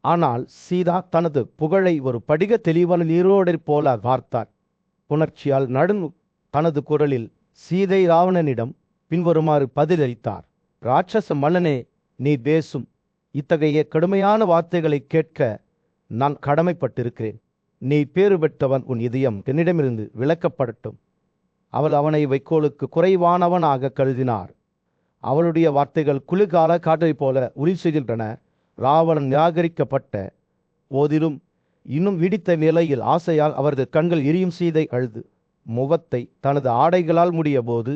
ஆனால் சீதா தனது புகழை ஒரு படிக தெளிவான நீரோடை போல பார்த்தார். புணர்ச்சியால் தனது குரலில் சீதை ராவணனிடம் பின்வருமாறு பதிலளித்தார். ராட்சச மன்னனே, நீ பேசும் இத்தகைய கடுமையான வார்த்தைகளை கேட்க நான் கடமைப்பட்டிருக்கிறேன். நீ பேறு பெற்றவன். உன் இதயம் என்னிடமிருந்து விலக்கப்படட்டும். அவள் அவனை வைக்கோலுக்கு குறைவானவனாக கருதினார். அவளுடைய வார்த்தைகள் குளிர்கால காற்றைப் போல உரி செய்கின்றன. ராவணன் நிராகரிக்கப்பட்ட போதிலும் இன்னும் விடித்த நிலையில் ஆசையால் அவரது கண்கள் எரியும். சீதை அழுது முகத்தை தனது ஆடைகளால் மூடிய போது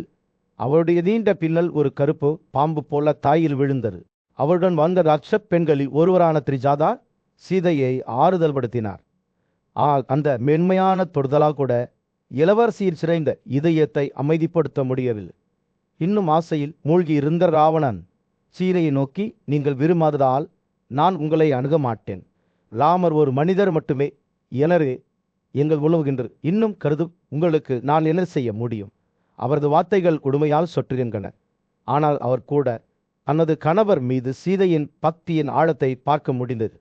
அவளுடைய நீண்ட பின்னல் ஒரு கருப்பு பாம்பு போல தாயில் விழுந்தது. அவளுடன் வந்த ராட்சச பெண்களில் ஒருவரான திரிஜாதா சீதையை ஆறுதல் படுத்தினார். அந்த மென்மையான தொடுதலால் கூட இளவரசியில் சிறைந்த இதயத்தை அமைதிப்படுத்த முடியவில்லை. இன்னும் ஆசையில் மூழ்கி இருந்த ராவணன் சீதையை நோக்கி, நீங்கள் விரும்பாததால் நான் உங்களை அணுக மாட்டேன். ராமர் ஒரு மனிதர் மட்டுமே. எனவே எங்கள் உழவுகின்ற இன்னும் கருதும் உங்களுக்கு நான் என்ன செய்ய முடியும்? அவரது வார்த்தைகள் கொடுமையால் சொற்றுகின்றன. ஆனால் அவர் கூட தனது கணவர் மீது சீதையின் பக்தியின் ஆழத்தை பார்க்க முடிந்தது.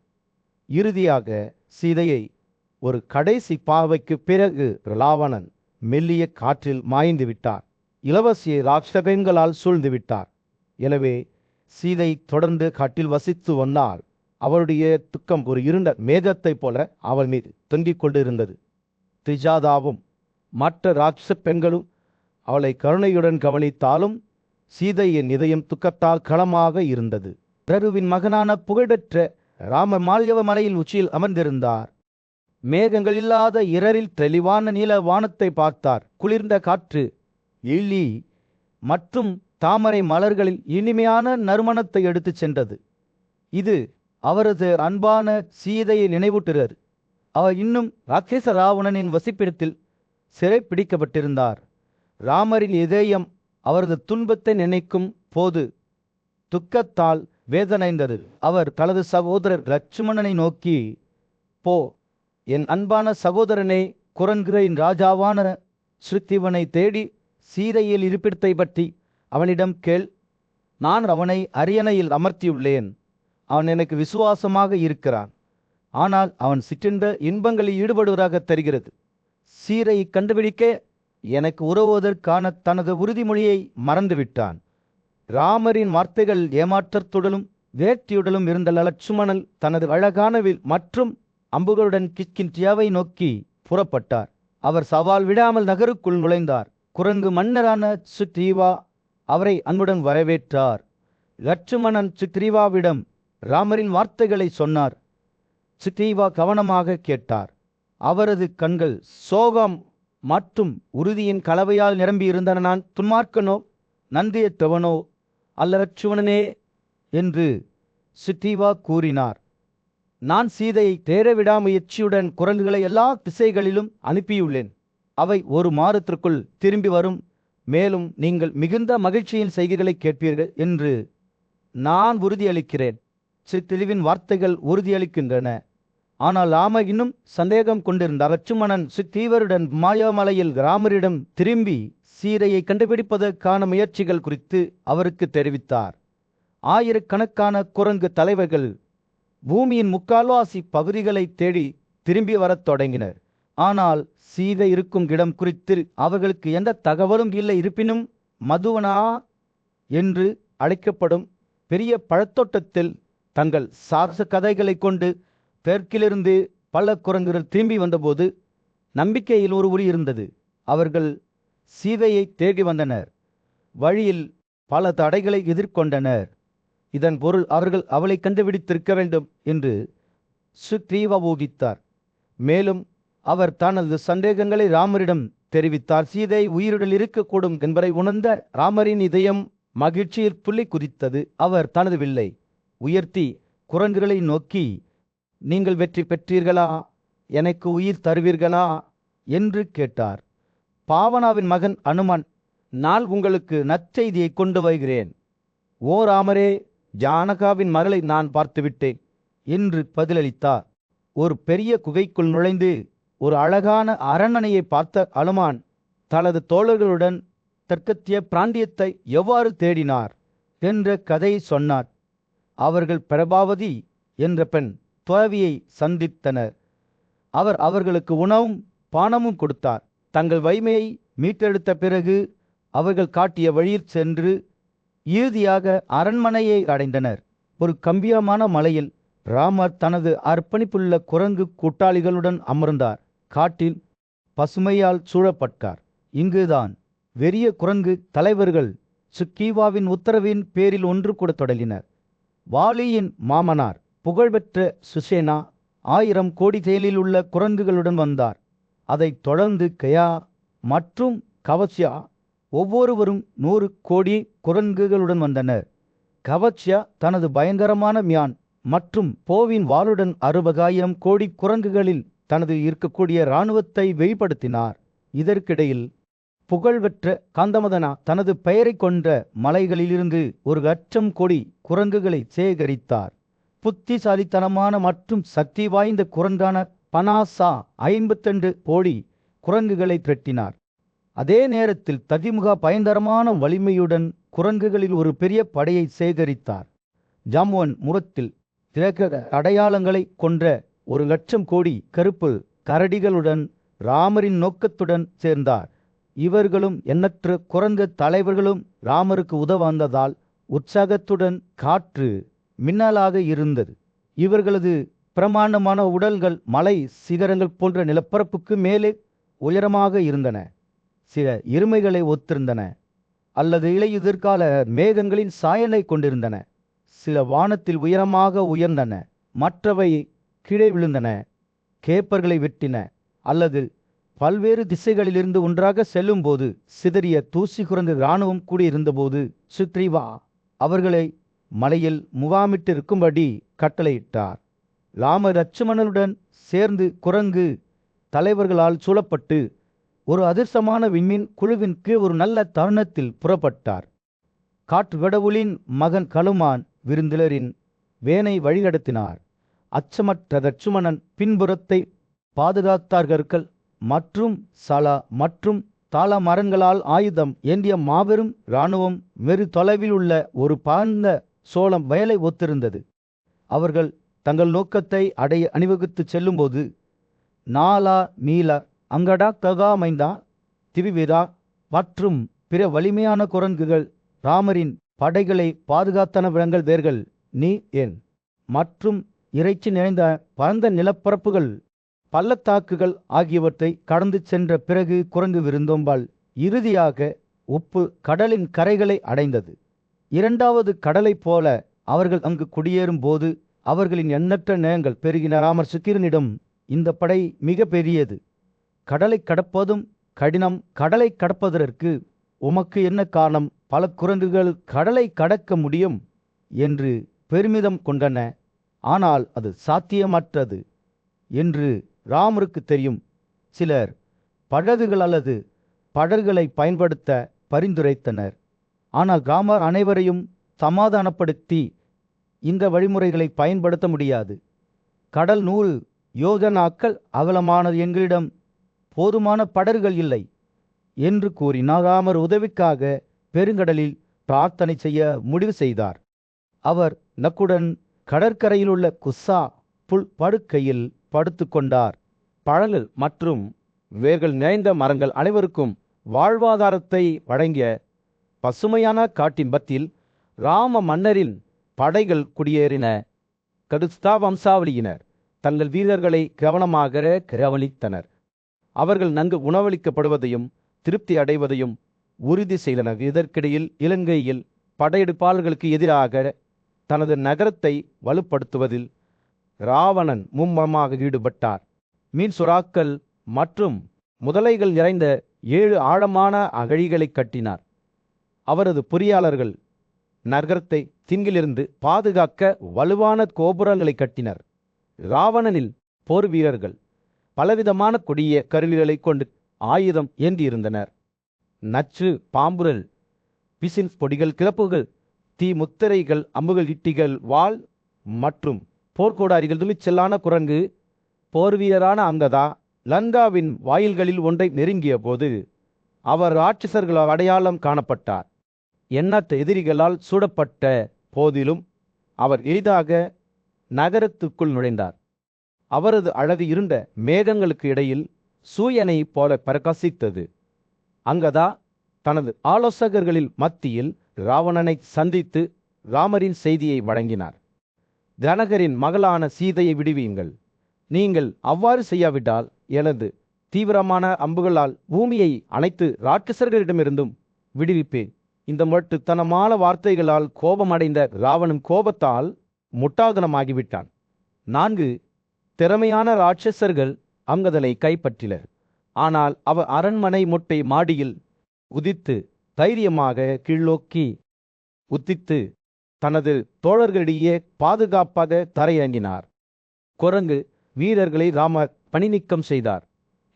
இறுதியாக சீதையை ஒரு கடைசி பாவைக்கு பிறகு ராவணன் மெல்லிய காற்றில் மாய்ந்து விட்டார். இளவரசியை ராட்சசபெண்களால் சூழ்ந்து விட்டார். எனவே சீதை தொடர்ந்து காட்டில் வசித்து வந்தால் அவளுடைய துக்கம் ஒரு இருண்ட மேகத்தைப் போல அவள் மீது தொங்கிக் கொண்டிருந்தது. திரிஜாதாவும் மற்ற ராட்சச பெண்களும் அவளை கருணையுடன் கவனித்தாலும் சீதையின் இதயம் துக்கத்தால் களமாக இருந்தது. பிரருவின் மகனான புகழ்பெற்ற ராமர் மால்யவ மலையில் உச்சியில் அமர்ந்திருந்தார். மேகங்கள் இல்லாத இரரில் தெளிவான நீல வானத்தை பார்த்தார். குளிர்ந்த காற்று இழி மற்றும் தாமரை மலர்களில் இனிமையான நறுமணத்தை எடுத்துச் சென்றது. இது அவரது அன்பான சீதையை நினைவூட்டுகிறது. அவர் இன்னும் ராட்சச ராவணனின் வசிப்பிடத்தில் சிறை பிடிக்கப்பட்டிருந்தார். ராமரின் இதயம் அவரது துன்பத்தை நினைக்கும் போது துக்கத்தால் வேதனைந்தது. அவர் தனது சகோதரர் லட்சுமணனை நோக்கி, போ, என் அன்பான சகோதரனே, குரன்கிறையின் ராஜாவான சுக்ரீவனை தேடி சீதையில் இருப்பிடத்தை பற்றி அவனிடம் கேள். நான் அவனை அரியணையில் அமர்த்தியுள்ளேன். அவன் எனக்கு விசுவாசமாக இருக்கிறான். ஆனால் அவன் சிற்றின்ப இன்பங்களில் ஈடுபடுவதாக தெரிகிறது. சீதையை கண்டுபிடிக்க எனக்கு உதவுவதற்கான தனது உறுதிமொழியை மறந்துவிட்டான். ராமரின் வார்த்தைகள் ஏமாற்றத்துடனும் வேட்டையுடனும் இருந்த லட்சுமணன் தனது அழகான வில் மற்றும் அம்புகளுடன் கிஷ்கிந்தியாவை நோக்கி புறப்பட்டார். அவர் சவால் விடாமல் நகருக்குள் நுழைந்தார். குரங்கு மன்னரான சுக்ரீவா அவரை அன்புடன் வரவேற்றார். லட்சுமணன் சுக்ரீவாவிடம் ராமரின் வார்த்தைகளை சொன்னார். சுக்ரீவா கவனமாக கேட்டார். அவரது கண்கள் சோகம் மற்றும் உறுதியின் கலவையால் நிரம்பியிருந்தன. நான் துன்மார்க்கனோ நன்றியற்றவனோ அல்ல லட்சுமணனே என்று சுக்ரீவா கூறினார். நான் சீதையை தேட விடாமுயற்சியுடன் குரங்குகளை எல்லா திசைகளிலும் அனுப்பியுள்ளேன். அவை ஒரு மாதத்திற்குள் திரும்பி வரும். மேலும் நீங்கள் மிகுந்த மகிழ்ச்சியின் செய்திகளை கேட்பீர்கள் என்று நான் உறுதியளிக்கிறேன். சுக்ரீவின் வார்த்தைகள் உறுதியளிக்கின்றன. ஆனால் ராமர் இன்னும் சந்தேகம் கொண்டிருந்தார். லட்சுமணன் சுக்ரீவருடன் மாயாமலையில் ராமரிடம் திரும்பி சீதையை கண்டுபிடிப்பதற்கான முயற்சிகள் குறித்து அவருக்கு தெரிவித்தார். ஆயிரக்கணக்கான குரங்கு தலைவர்கள் பூமியின் முக்கால்வாசி பகுதிகளை தேடி திரும்பி வரத் தொடங்கினர். ஆனால் சீதை இருக்கும் இடம் குறித்து அவர்களுக்கு எந்த தகவலும் இல்லை. இருப்பினும் மதுவனா என்று அழைக்கப்படும் பெரிய பழத்தோட்டத்தில் தங்கள் சாகச கதைகளை கொண்டு தெற்கிலிருந்து பல குரங்குகள் திரும்பி வந்தபோது நம்பிக்கையில் ஒரு ஒளி இருந்தது. அவர்கள் சீதையை தேடி வந்தனர். வழியில் பல தடைகளை எதிர்கொண்டனர். இதன் பொருள் அவர்கள் அவளை கண்டுபிடித்திருக்க வேண்டும் என்று சுக்ரீவா ஊகித்தார். மேலும் அவர் தனது சந்தேகங்களை ராமரிடம் தெரிவித்தார். சீதை உயிருடன் இருக்கக்கூடும் என்பதை உணர்ந்த ராமரின் இதயம் மகிழ்ச்சியில் புள்ளி குதித்தது. அவர் தனது வில்லை உயர்த்தி குரங்குகளை நோக்கி, நீங்கள் வெற்றி பெற்றீர்களா? எனக்கு உயிர் தருவீர்களா என்று கேட்டார். பாவனாவின் மகன் அனுமன், நான் உங்களுக்கு நற்செய்தியை கொண்டு வருகிறேன். ஓ ராமரே, ஜானகாவின் மகளை நான் பார்த்துவிட்டேன் என்று பதிலளித்தார். ஒரு பெரிய குகைக்குள் நுழைந்து ஒரு அழகான அரண்மனையை பார்த்த அனுமான் தனது தோழர்களுடன் தெற்கத்திய பிராந்தியத்தை எவ்வாறு தேடினார் என்ற கதையை சொன்னார். அவர்கள் பிரபாவதி என்ற பெண் துறவியை சந்தித்தனர். அவர் அவர்களுக்கு உணவும் பானமும் கொடுத்தார். தங்கள் வலிமையை மீட்டெடுத்த பிறகு அவர்கள் காட்டிய வழியில் சென்று இறுதியாக அரண்மனையை அடைந்தனர். ஒரு கம்பீரமான மலையில் ராமர் தனது அர்ப்பணிப்புள்ள குரங்கு கூட்டாளிகளுடன் அமர்ந்தார். காட்டில் பசுமையால் சூழப்பட்டார். இங்குதான் வெறிய குரங்கு தலைவர்கள் சுக்ரீவாவின் உத்தரவின் பேரில் ஒன்று கூட தொடங்கினர். வாலியின் மாமனார் புகழ்பெற்ற சுசேனா 1000 கோடி தேலில் உள்ள குரங்குகளுடன் வந்தார். அதைத் தொடர்ந்து கயா மற்றும் கவச்யா ஒவ்வொருவரும் 100 கோடி குரங்குகளுடன் வந்தனர். கவச்யா தனது பயங்கரமான மியான் மற்றும் போவின் வாளுடன் 60,000 கோடி குரங்குகளில் தனது இருக்கக்கூடிய இராணுவத்தை வெளிப்படுத்தினார். இதற்கிடையில் புகழ்பெற்ற காந்தமதனா தனது பெயரை கொண்ட மலைகளிலிருந்து 1,00,000 கோடி குரங்குகளை சேகரித்தார். புத்திசாலித்தனமான மற்றும் சக்தி வாய்ந்த குரங்கான பனாசா 52 கோடி குரங்குகளை திரட்டினார். அதே நேரத்தில் ததிமுகா பயங்கரமான வலிமையுடன் குரங்குகளில் ஒரு பெரிய படையை சேகரித்தார். ஜாம்புவன் முரத்தில் திரக அடையாளங்களை கொன்ற 1,00,000 கோடி கருப்பு கரடிகளுடன் ராமரின் நோக்கத்துடன் சேர்ந்தார். இவர்களும் எண்ணற்ற குரங்கு தலைவர்களும் ராமருக்கு உதவ வந்ததால் உற்சாகத்துடன் காற்று மின்னலாக இருந்தது. இவர்களது பிரமாண்டமான உடல்கள் மலை சிகரங்கள் போன்ற நிலப்பரப்புக்கு மேலே உயரமாக இருந்தன. சில இருமைகளை ஒத்திருந்தன அல்லது இலையுதிர்கால மேகங்களின் சாயலை கொண்டிருந்தன. சில வானத்தில் உயரமாக உயர்ந்தன, மற்றவை கீழே விழுந்தன, கேப்பர்களை வெட்டின அல்லது பல்வேறு திசைகளிலிருந்து ஒன்றாக செல்லும் போது சிதறிய தூசி குரங்கு இராணுவம் கூடியிருந்தபோது சுக்ரீவா அவர்களை மலையில் முகாமிட்டு இருக்கும்படி கட்டளையிட்டார். ராமர் லட்சுமணனுடன் சேர்ந்து குரங்கு தலைவர்களால் சூழப்பட்டு ஒரு அதிர்ஷ்டமான விண்மீன் குழுவின் கீழ் ஒரு நல்ல தருணத்தில் புறப்பட்டார். காட்டு கடவுளின் மகன் கலுமான் விருந்தினரின் வேனை வழிநடத்தினார். அச்சமற்ற லட்சுமணன் பின்புறத்தை பாதுகாத்தார்கள் மற்றும் சலா மற்றும் தாள மரங்களால் ஆயுதம் ஏந்திய மாபெரும் இராணுவம் வெறு தொலைவில் உள்ள ஒரு பாழ்ந்த சோளம் வயலை ஒத்திருந்தது. அவர்கள் தங்கள் நோக்கத்தை அடைய அணிவகுத்து செல்லும்போது நாலா மீலா அங்கடா ககா மைந்தா திவிவிரா மற்றும் பிற வலிமையான குரங்குகள் ராமரின் படைகளை பாதுகாத்தன விலங்கல் வேர்கள் நீ ஏன் மற்றும் இறைச்சி நிறைந்த பரந்த நிலப்பரப்புகள் பள்ளத்தாக்குகள் ஆகியவற்றை கடந்து சென்ற பிறகு குரங்கு விருந்தோம்பால் இறுதியாக உப்பு கடலின் கரைகளை அடைந்தது. இரண்டாவது கடலைப் போல அவர்கள் அங்கு குடியேறும் போது அவர்களின் எண்ணற்ற நேயங்கள் பெருகின. ராமர் சுக்கிரனிடம், இந்த படை மிக பெரியது, கடலை கடப்பதும் கடினம், கடலை கடப்பதற்கு உமக்கு என்ன காரணம்? பல குரங்குகள் கடலை கடக்க முடியும் என்று பெருமிதம் கொண்டன, ஆனால் அது சாத்தியமற்றது என்று ராமருக்கு தெரியும். சிலர் படகுகள் அல்லது படகுகளை பயன்படுத்த பரிந்துரைத்தனர். ஆனால் ராமர் அனைவரையும் சமாதானப்படுத்தி, இந்த வழிமுறைகளை பயன்படுத்த முடியாது. கடல் 100 யோஜனாக்கள் அகலமானது, எங்களிடம் போதுமான படகுகள் இல்லை என்று கூறினார். ராமர் உதவிக்காக பெருங்கடலில் பிரார்த்தனை செய்ய முடிவு செய்தார். அவர் நக்குடன் கடற்கரையிலுள்ள குஸ்ஸா புல் படுக்கையில் படுத்து கொண்டார். பழங்கள் மற்றும் வேர்கள் நிறைந்த மரங்கள் அனைவருக்கும் வாழ்வாதாரத்தை வழங்கிய பசுமையான காட்டின் மத்தியில் ராம மன்னரின் படைகள் குடியேறின. கடுஸ்தா வம்சாவளியினர் தங்கள் வீரர்களை கவனமாக கவனித்தனர். அவர்கள் நன்கு உணவளிக்கப்படுவதையும் திருப்தி அடைவதையும் உறுதி செய்தனர். இதற்கிடையில் இலங்கையில் படையெடுப்பாளர்களுக்கு எதிராக தனது நகரத்தை வலுப்படுத்துவதில் ராவணன் மும்மரமாக ஈடுபட்டார். மீன் சுறாக்கள் மற்றும் முதலைகள் நிறைந்த 7 ஆழமான அகழிகளை கட்டினார். அவரது பொறியாளர்கள் நகரத்தை தீங்கிலிருந்து பாதுகாக்க வலுவான கோபுரங்களை கட்டினர். ராவணனில் போர் வீரர்கள் பலவிதமான கொடிய கருவிகளை கொண்டு ஆயுதம் ஏந்தியிருந்தனர். நச்சு, பாம்புகள், பிசின் பொடிகள், கிளப்புகள், தீ முத்திரைகள், அம்புகள், இட்டிகள், வாள் மற்றும் போர்க்கோடாரிகள். துணிச்சலான குரங்கு போர் வீரரான அங்கதா லங்காவின் வாயில்களில் ஒன்றை நெருங்கிய போது அவர் ராட்சசர்களால் அடையாளம் காணப்பட்டார். எண்ணற்ற எதிரிகளால் சூடப்பட்ட போதிலும் அவர் எளிதாக நகரத்துக்குள் நுழைந்தார். அவரது அழகு இருண்ட மேகங்களுக்கு இடையில் சூரியனை போல பிரகாசித்தது. அங்கதா தனது ஆலோசகர்களில் மத்தியில் ராவணனை சந்தித்து ராமரின் செய்தியை வழங்கினார். ஜனகரின் மகளான சீதையை விடுவியுங்கள். நீங்கள் அவ்வாறு செய்யாவிட்டால் எனது தீவிரமான அம்புகளால் பூமியை அனைத்து ராட்சசர்களிடமிருந்தும் விடுவிப்பேன். இந்த மட்டுத்தனமான வார்த்தைகளால் கோபமடைந்த ராவணன் கோபத்தால் முட்டாள்தனமாகிவிட்டான். 4 திறமையான ராட்சசர்கள் அங்கதனை கைப்பற்றினர். ஆனால் அவர் அரண்மனை மொட்டை மாடியில் உதித்து தைரியமாக கீழ்நோக்கி உத்தித்து தனது தோழர்களிடையே பாதுகாப்பாக தரையிறங்கினார். குரங்கு வீரர்களை ராமர் பணிநீக்கம் செய்தார்.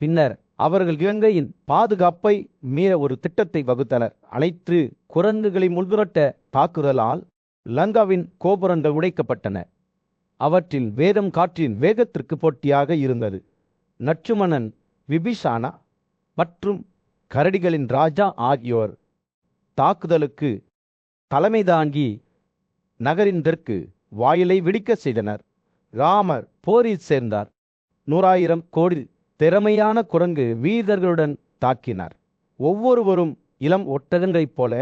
பின்னர் அவர்கள் இலங்கையின் பாதுகாப்பை மீற ஒரு திட்டத்தை வகுத்தனர். அனைத்து குரங்குகளை முள்விரட்ட தாக்குதலால் லங்காவின் கோபுரங்கள் உடைக்கப்பட்டன. அவற்றில் வேதம் காற்றின் வேகத்திற்கு போட்டியாக இருந்தது. நச்சுமணன் விபீஷணா மற்றும் கரடிகளின் ராஜா ஆகியோர் தாக்குதலுக்கு தலைமை தாங்கி நகரின் தெற்கு வாயிலை வெடிக்க செய்தனர். ராமர் போரில் சேர்ந்தார். 100,000 கோடி திறமையான குரங்கு வீரர்களுடன் தாக்கினார். ஒவ்வொருவரும் இளம் ஒட்டகங்களைப் போல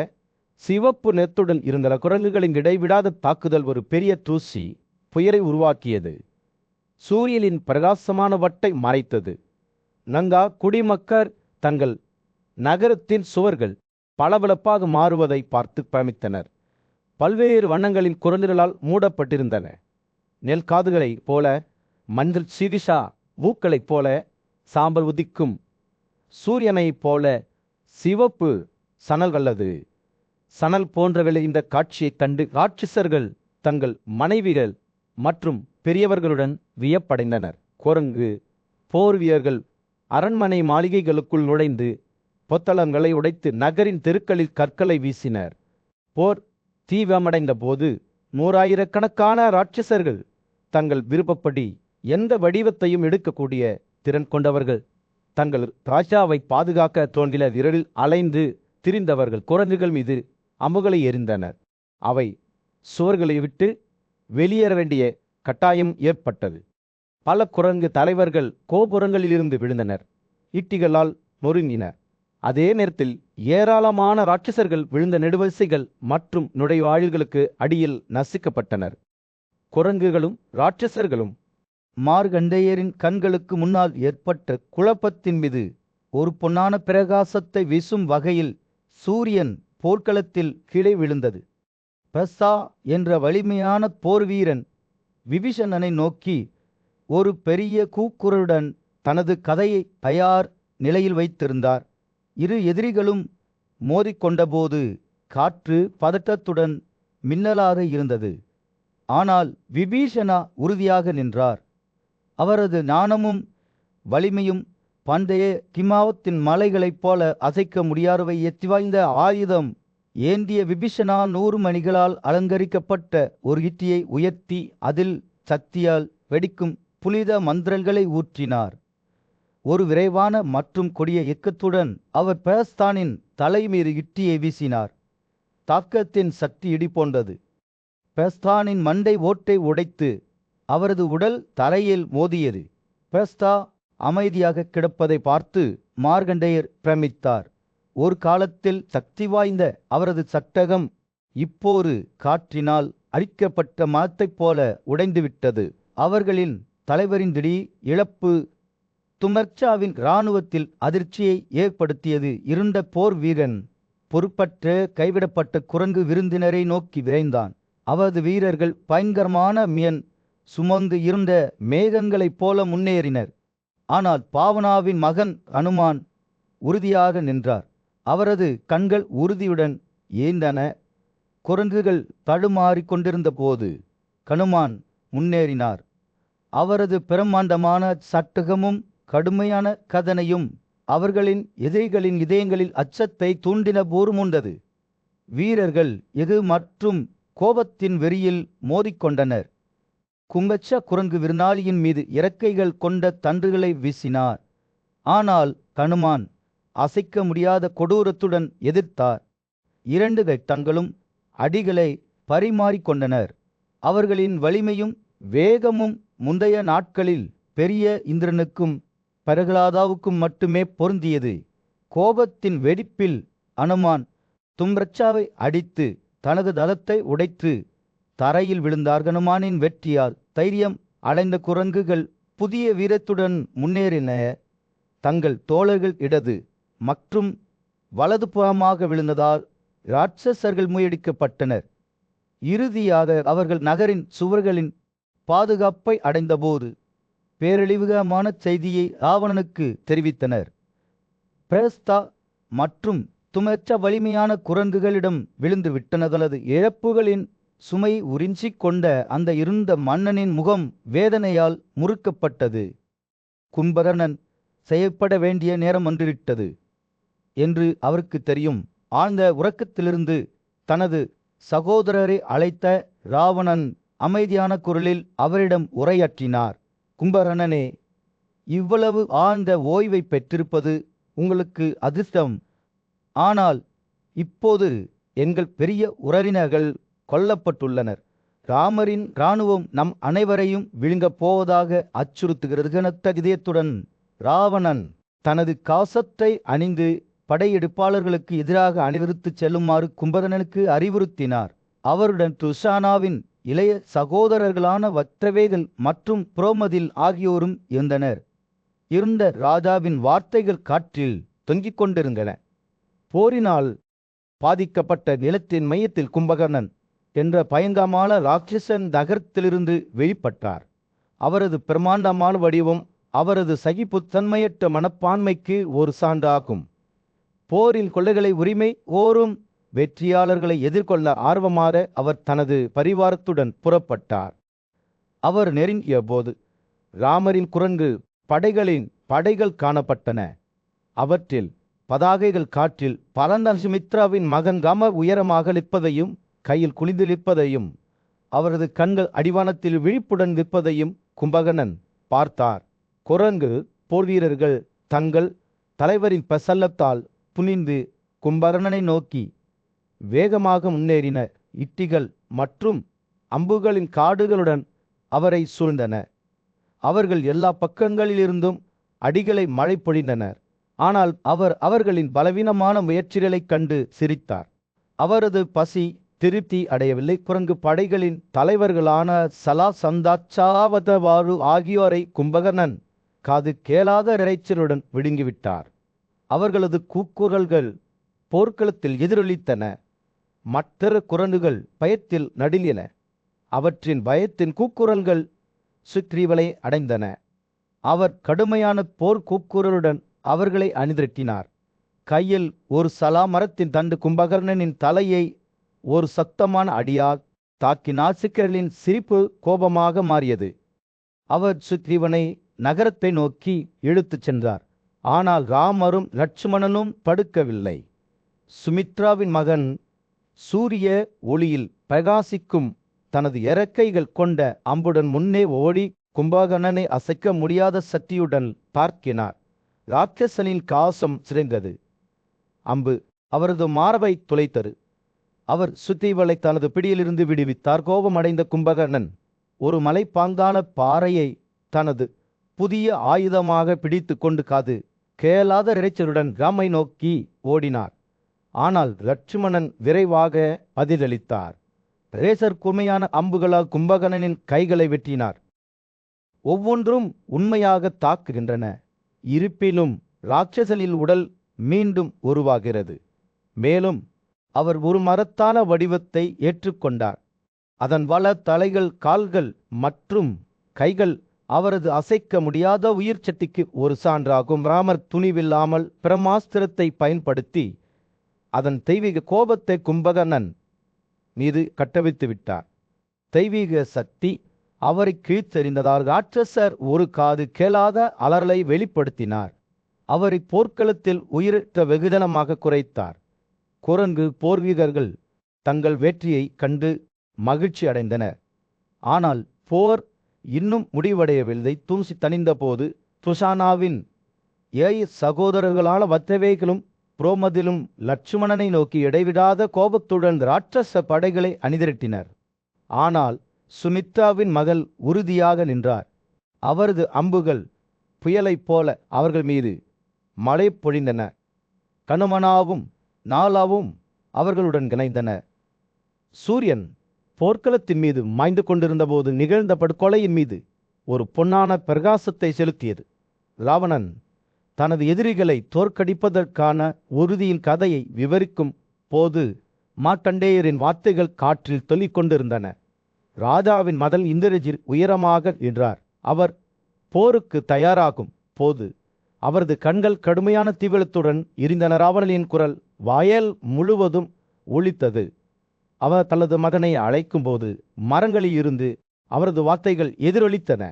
சிவப்பு நெத்துடன் இருந்த குரங்குகளின் இடைவிடாத தாக்குதல் ஒரு பெரிய தூசி புயலை உருவாக்கியது. சூரியனின் பிரகாசமான வட்டை மறைத்தது. லங்கா குடிமக்கள் தங்கள் நகரத்தின் சுவர்கள் பளபளப்பாக மாறுவதை பார்த்து பிரமித்தனர். பல்வேறு வண்ணங்களின் குரங்குகளால் மூடப்பட்டிருந்தன. நெல் காதுகளைப் போல, மஞ்சள் சிரிஷா மூக்களைப் போல, சாம்பல் உதிக்கும் சூரியனைப் போல சிவப்பு சணல் அல்லது சணல் போன்றவை. இந்த காட்சியைக் கண்டு ராட்சசர்கள் தங்கள் மனைவிகள் மற்றும் பெரியவர்களுடன் வியப்படைந்தனர். குரங்கு போர் வீரர்கள் அரண்மனை மாளிகைகளுக்குள் நுழைந்து பொத்தளங்களை உடைத்து நகரின் தெருக்களில் கற்களை வீசினர். போர் தீவிரமடைந்த போது 100,000கணக்கான ராட்சசர்கள் தங்கள் விருப்பப்படி எந்த வடிவத்தையும் எடுக்கக்கூடிய திறன் கொண்டவர்கள். தங்கள் ராஜாவை பாதுகாக்க தோன்றின விரலில் அலைந்து திரிந்தவர்கள் குரங்குகள் மீது அம்புகளை எறிந்தனர். அவை சுவர்களை விட்டு வெளியேற வேண்டிய கட்டாயம் ஏற்பட்டது. பல குரங்கு தலைவர்கள் கோபுரங்களிலிருந்து விழுந்தனர், ஈட்டிகளால் நொறுங்கினர். அதே நேரத்தில் ஏராளமான ராட்சசர்கள் விழுந்த நெடுவரிசைகள் மற்றும் நுழைவாயில்களுக்கு அடியில் நசுக்கப்பட்டனர். குரங்குகளும் ராட்சசர்களும் மார்கண்டேயரின் கண்களுக்கு முன்னால் ஏற்பட்ட குழப்பத்தின் மீது ஒரு பொன்னான பிரகாசத்தை வீசும் வகையில் சூரியன் போர்க்களத்தில் கீழே விழுந்தது. பிரசா என்ற வலிமையான போர் வீரன் விபீஷணனை நோக்கி ஒரு பெரிய கூக்குரலுடன் தனது கதையை தயார் நிலையில் வைத்திருந்தார். இரு எதிரிகளும் மோதிக்கொண்டபோது காற்று பதட்டத்துடன் மின்னலாக இருந்தது. ஆனால் விபீஷணா உறுதியாக நின்றார். அவரது ஞானமும் வலிமையும் பண்டைய கிமாவத்தின் மலைகளைப் போல அசைக்க முடியாதவை எத்தி வாய்ந்த ஆயுதம் ஏந்திய விபீஷணா 100 மணிகளால் அலங்கரிக்கப்பட்ட ஒரு ஈட்டியை உயர்த்தி அதில் சக்தியால் வெடிக்கும் புனித மந்திரங்களை ஊற்றினார். ஒரு விரைவான மற்றும் கொடிய இயக்கத்துடன் அவர் பிரஸ்தானின் தலை மீது ஈட்டியை வீசினார். தாக்கத்தின் சக்தி இடி போன்றது. பிரஸ்தானின் மண்டை ஓட்டை உடைத்து அவரது உடல் தரையில் மோதியது. பிரஸ்தா அமைதியாக கிடப்பதை பார்த்து மார்கண்டேயர் பிரமித்தார். ஒரு காலத்தில் சக்தி வாய்ந்த அவரது சட்டகம் இப்போது காற்றினால் அழிக்கப்பட்ட மரத்தைப் போல உடைந்துவிட்டது. அவர்களின் தலைவரின் திடீர் இழப்பு துமர்ச்சாவின் இராணுவத்தில் அதிர்ச்சியை ஏற்படுத்தியது. இருண்ட போர் வீரன் பொறுப்பற்ற கைவிடப்பட்ட குரங்கு விருந்தினரை நோக்கி விரைந்தான். அவரது வீரர்கள் பயங்கரமான மியன் சுமந்து இருந்த மேகங்களைப் போல முன்னேறினர். ஆனால் பாவனாவின் மகன் அனுமான் உறுதியாக நின்றார். அவரது கண்கள் உறுதியுடன் ஏந்தன. குரங்குகள் தடுமாறிக் கொண்டிருந்த போது கனுமான் முன்னேறினார். அவரது பிரம்மாண்டமான சட்டகமும் கடுமையான கதனையும் அவர்களின் எதிரிகளின் இதயங்களில் அச்சத்தை தூண்டின போருமுண்டது. வீரர்கள் எது மற்றும் கோபத்தின் வெறியில் மோதிக்கொண்டனர். கும்பச்ச குரங்கு விருந்தாளியின் மீது இறக்கைகள் கொண்ட தண்டுகளை வீசினார். ஆனால் கனுமான் அசைக்க முடியாத கொடூரத்துடன் எதிர்த்தார். 2 தங்களும் அடிகளை பரிமாறிக்கொண்டனர். அவர்களின் வலிமையும் வேகமும் முந்தைய நாட்களில் பெரிய இந்திரனுக்கும் பிரகலாதாவுக்கும் மட்டுமே பொருந்தியது. கோபத்தின் வெடிப்பில் அனுமான் தும்ரச்சாவை அடித்து தனது தளத்தை உடைத்து தரையில் விழுந்தார். அனுமானின் வெற்றியால் தைரியம் அடைந்த குரங்குகள் புதிய வீரத்துடன் முன்னேறின. தங்கள் தோழர்கள் இடது மற்றும் வலது புறமாக விழுந்ததால் இராட்சசர்கள் முறியடிக்கப்பட்டனர். இறுதியாக அவர்கள் நகரின் சுவர்களின் பாதுகாப்பை அடைந்தபோது பேரழிவுகரமான செய்தியை ராவணனுக்கு தெரிவித்தனர். பிரஸ்தா மற்றும் துமச்ச வலிமையான குரங்குகளிடம் விழுந்து விட்டனதல்லது இழப்புகளின் சுமை உறிஞ்சிக் கொண்ட அந்த இருந்த மன்னனின் முகம் வேதனையால் முறுக்கப்பட்டது. கும்பகர்ணன் செய்யப்பட வேண்டிய நேரம் வந்துவிட்டது என்று அவருக்கு தெரியும். ஆழ்ந்த உறக்கத்திலிருந்து தனது சகோதரரை அழைத்த ராவணன் அமைதியான குரலில் அவரிடம் உரையாற்றினார். கும்பகர்ணனே, இவ்வளவு ஆழ்ந்த ஓய்வை பெற்றிருப்பது உங்களுக்கு அதிர்ஷ்டம். ஆனால் இப்போது எங்கள் பெரிய உறவினர்கள் கொல்லப்பட்டுள்ளனர். ராமரின் இராணுவம் நம் அனைவரையும் விழுங்கப் போவதாக அச்சுறுத்துகிறது. கனத்த இதயத்துடன் ராவணன் தனது காசத்தை அணிந்து படையெடுப்பாளர்களுக்கு எதிராக அணிவகுத்து செல்லுமாறு கும்பகர்ணனுக்கு அறிவுறுத்தினார். அவருடன் துஷானாவின் இளைய சகோதரர்களான வக்ரவேகன் மற்றும் புரோமதில் ஆகியோரும் இருந்தனர். இருந்த ராஜாவின் வார்த்தைகள் காற்றில் தொங்கிக் கொண்டிருந்தன. போரினால் பாதிக்கப்பட்ட நிலத்தின் மையத்தில் கும்பகர்ணன் என்ற பயங்கரமான ராட்சசன் நகரத்திலிருந்து வெளிப்பட்டார். அவரது பிரமாண்டமான வடிவம் அவரது சகிப்புத்தன்மையற்ற மனப்பான்மைக்கு ஒரு சான்றாகும். போரில் கொள்ளைகளை உரிமை கோரும் வெற்றியாளர்களை எதிர்கொள்ள ஆர்வமாக அவர் தனது பரிவாரத்துடன் புறப்பட்டார். அவர் நெருங்கிய போது ராமரின் குரங்கு படைகளின் படைகள் காணப்பட்டன. அவற்றில் பதாகைகள் காற்றில் பரந்த சுமித்ராவின் மகன் ராமர் உயரமாக நிற்பதையும் கையில் குனிந்து நிற்பதையும் அவரது கண்கள் அடிவானத்தில் விழிப்புடன் நிற்பதையும் கும்பகர்ணன் பார்த்தார். குரங்கு போர் வீரர்கள் தங்கள் தலைவரின் பிரசல்லத்தால் புனிந்து கும்பகர்ணனை நோக்கி வேகமாக முன்னேறின. ஈட்டிகள் மற்றும் அம்புகளின் காடுகளுடன் அவரை சூழ்ந்தன. அவர்கள் எல்லா பக்கங்களிலிருந்தும் அடிகளை மழை பொழிந்தனர். ஆனால் அவர் அவர்களின் பலவீனமான முயற்சிகளைக் கண்டு சிரித்தார். அவரது பசி திருப்தி அடையவில்லை. குரங்கு படைகளின் தலைவர்களான சலாசந்தாச்சாவதவாரு ஆகியோரை கும்பகர்ணன் காது கேளாத இரைச்சலுடன் விழுங்கிவிட்டார். அவர்களது கூக்குரல்கள் போர்க்களத்தில் எதிரொலித்தன. மற்ற குரங்குகள் பயத்தில் நடுங்கின. அவற்றின் பயத்தின் கூக்குரல்கள் சுக்ரீவனை அடைந்தன. அவர் கடுமையான போர் கூக்குரலுடன் அவர்களை அணிதிரட்டினார். கையில் ஒரு சலா மரத்தின் தண்டு கும்பகர்ணனின் தலையை ஒரு சத்தமான அடியால் தாக்கினார். சிக்கலின் சிரிப்பு கோபமாக மாறியது. அவர் சுக்ரீவனை நகரத்தை நோக்கி இழுத்துச் சென்றார். ஆனால் ராமரும் லட்சுமணனும் படுக்கவில்லை. சுமித்ராவின் மகன் சூரிய ஒளியில் பிரகாசிக்கும் தனது இறக்கைகள் கொண்ட அம்புடன் முன்னே ஓடி கும்பகர்ணனை அசைக்க முடியாத சக்தியுடன் தாக்கினார். ராட்சசனின் காசம் சிதைந்தது. அம்பு அவரது மார்பை துளைத்தது. அவர் சுக்ரீவனை தனது பிடியிலிருந்து விடுவித்தார். கோபமடைந்த கும்பகர்ணன் ஒரு மலைப்பாங்கான பாறையை தனது புதிய ஆயுதமாக பிடித்து கொண்டு காது கேளாத இரைச்சலுடன் ராமை நோக்கி ஓடினார். ஆனால் லட்சுமணன் விரைவாக பதிலளித்தார். ரேசர் கூர்மையான அம்புகளால் கும்பகர்ணனின் கைகளை வெட்டினார். ஒவ்வொன்றும் உண்மையாக தாக்குகின்றன. இருப்பினும் ராட்சசனின் உடல் மீண்டும் உருவாகிறது. மேலும் அவர் ஒரு மரத்தான வடிவத்தை ஏற்றுக்கொண்டார். அதன் வள தலைகள், கால்கள் மற்றும் கைகள் அவரது அசைக்க முடியாத உயிர் சக்திக்கு ஒரு சான்றாகும். ராமர் துணிவில்லாமல் பிரமாஸ்திரத்தை பயன்படுத்தி அதன் தெய்வீக கோபத்தை கும்பகர்ணன் மீது கட்டவிழ்த்து விட்டார். தெய்வீக சக்தி அவரை கீழ்த்தெறிந்ததால் ராட்சசர் ஒரு காது கேளாத அலறலை வெளிப்படுத்தினார். அவரை போர்க்களத்தில் உயிரற்ற வெகுஜனமாக குறைத்தார். குரங்கு போர் வீரர்கள் தங்கள் வெற்றியை கண்டு மகிழ்ச்சி அடைந்தனர். ஆனால் போர் இன்னும் முடிவடையவில்லை. தூசி தணிந்த போது துஷானாவின் 7 சகோதரர்களான வத்தவேகளும் புரோமதிலும் லட்சுமணனை நோக்கி இடைவிடாத கோபத்துடன் ராட்சச படைகளை அணிதிரட்டினர். ஆனால் சுமித்ராவின் மகள் உறுதியாக நின்றார். அவரது அம்புகள் புயலைப் போல அவர்கள் மீது மழை பொழிந்தன. கனுமனாவும் நாலாவும் அவர்களுடன் இணைந்தன. சூரியன் போர்க்களத்தின் மீது மாய்ந்து கொண்டிருந்த போது நிகழ்ந்த படுகொலையின் மீது ஒரு பொன்னான பிரகாசத்தை செலுத்தியது. ராவணன் தனது எதிரிகளை தோற்கடிப்பதற்கான உறுதியின் கதையை விவரிக்கும் போது மார்க்கண்டேயரின் வார்த்தைகள் காற்றில் தொல்லிக் கொண்டிருந்தன. ராஜாவின் மகள் இந்திரஜித் உயரமாக நின்றார். அவர் போருக்கு தயாராகும் போது அவரது கண்கள் கடுமையான தீவிரத்துடன் எரிந்தன. ராவணனின் குரல் வயல் முழுவதும் ஒலித்தது. அவர் தனது மகனை அழைக்கும் போது மரங்களில் இருந்து அவரது வார்த்தைகள் எதிரொலித்தன.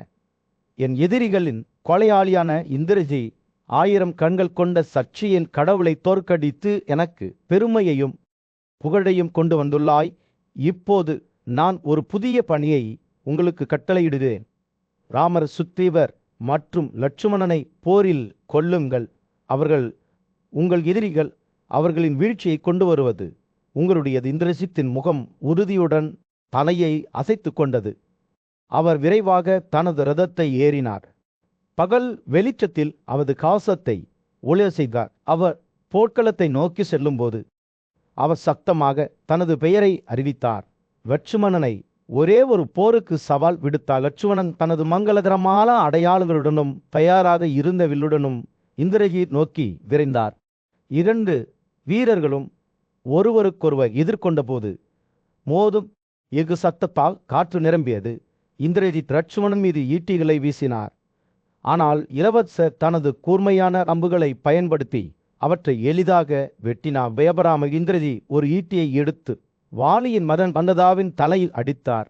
என் எதிரிகளின் கொலையாளியான இந்திரஜி 1000 கண்கள் கொண்ட சக்தியின் கடவுளை தோற்கடித்து எனக்கு பெருமையையும் புகழையும் கொண்டு வந்துள்ளாய். இப்போது நான் ஒரு புதிய பணியை உங்களுக்கு கட்டளையிடுகிறேன். ராமர், சுக்ரீவர் மற்றும் லட்சுமணனை போரில் கொல்லுங்கள். அவர்கள் உங்கள் எதிரிகள். அவர்களின் வீழ்ச்சியை கொண்டு வருவது உங்களுடையது. இந்திரஜித்தின் முகம் உறுதியுடன் தலையை அசைத்து கொண்டது. அவர் விரைவாக தனது ரதத்தை ஏறினார். பகல் வெளிச்சத்தில் அவரது காசத்தை ஒளிர செய்தார். அவர் போர்க்களத்தை நோக்கி செல்லும்போது அவர் சத்தமாக தனது பெயரை அறிவித்தார். லட்சுமணனை ஒரே ஒரு போருக்கு சவால் விடுத்தார். லட்சுமணன் தனது மங்களகரமான அடையாளங்களுடனும் தயாராக இருந்த வில்லுடனும் இந்திரஜித் நோக்கி விரைந்தார். 2 வீரர்களும் ஒருவருக்கொருவர் எதிர்கொண்ட போது மோதும் எஃகு சத்தத்தால் காற்று நிரம்பியது. இந்திரஜித் லட்சுமணன் மீது ஈட்டிகளை வீசினார். ஆனால் இளவரசர் தனது கூர்மையான அம்புகளை பயன்படுத்தி அவற்றை எளிதாக வெட்டினார். பயப்படாமல் இந்திரஜித் ஒரு ஈட்டியை எடுத்து வாலியின் மகன் பந்ததாவின் தலையில் அடித்தார்.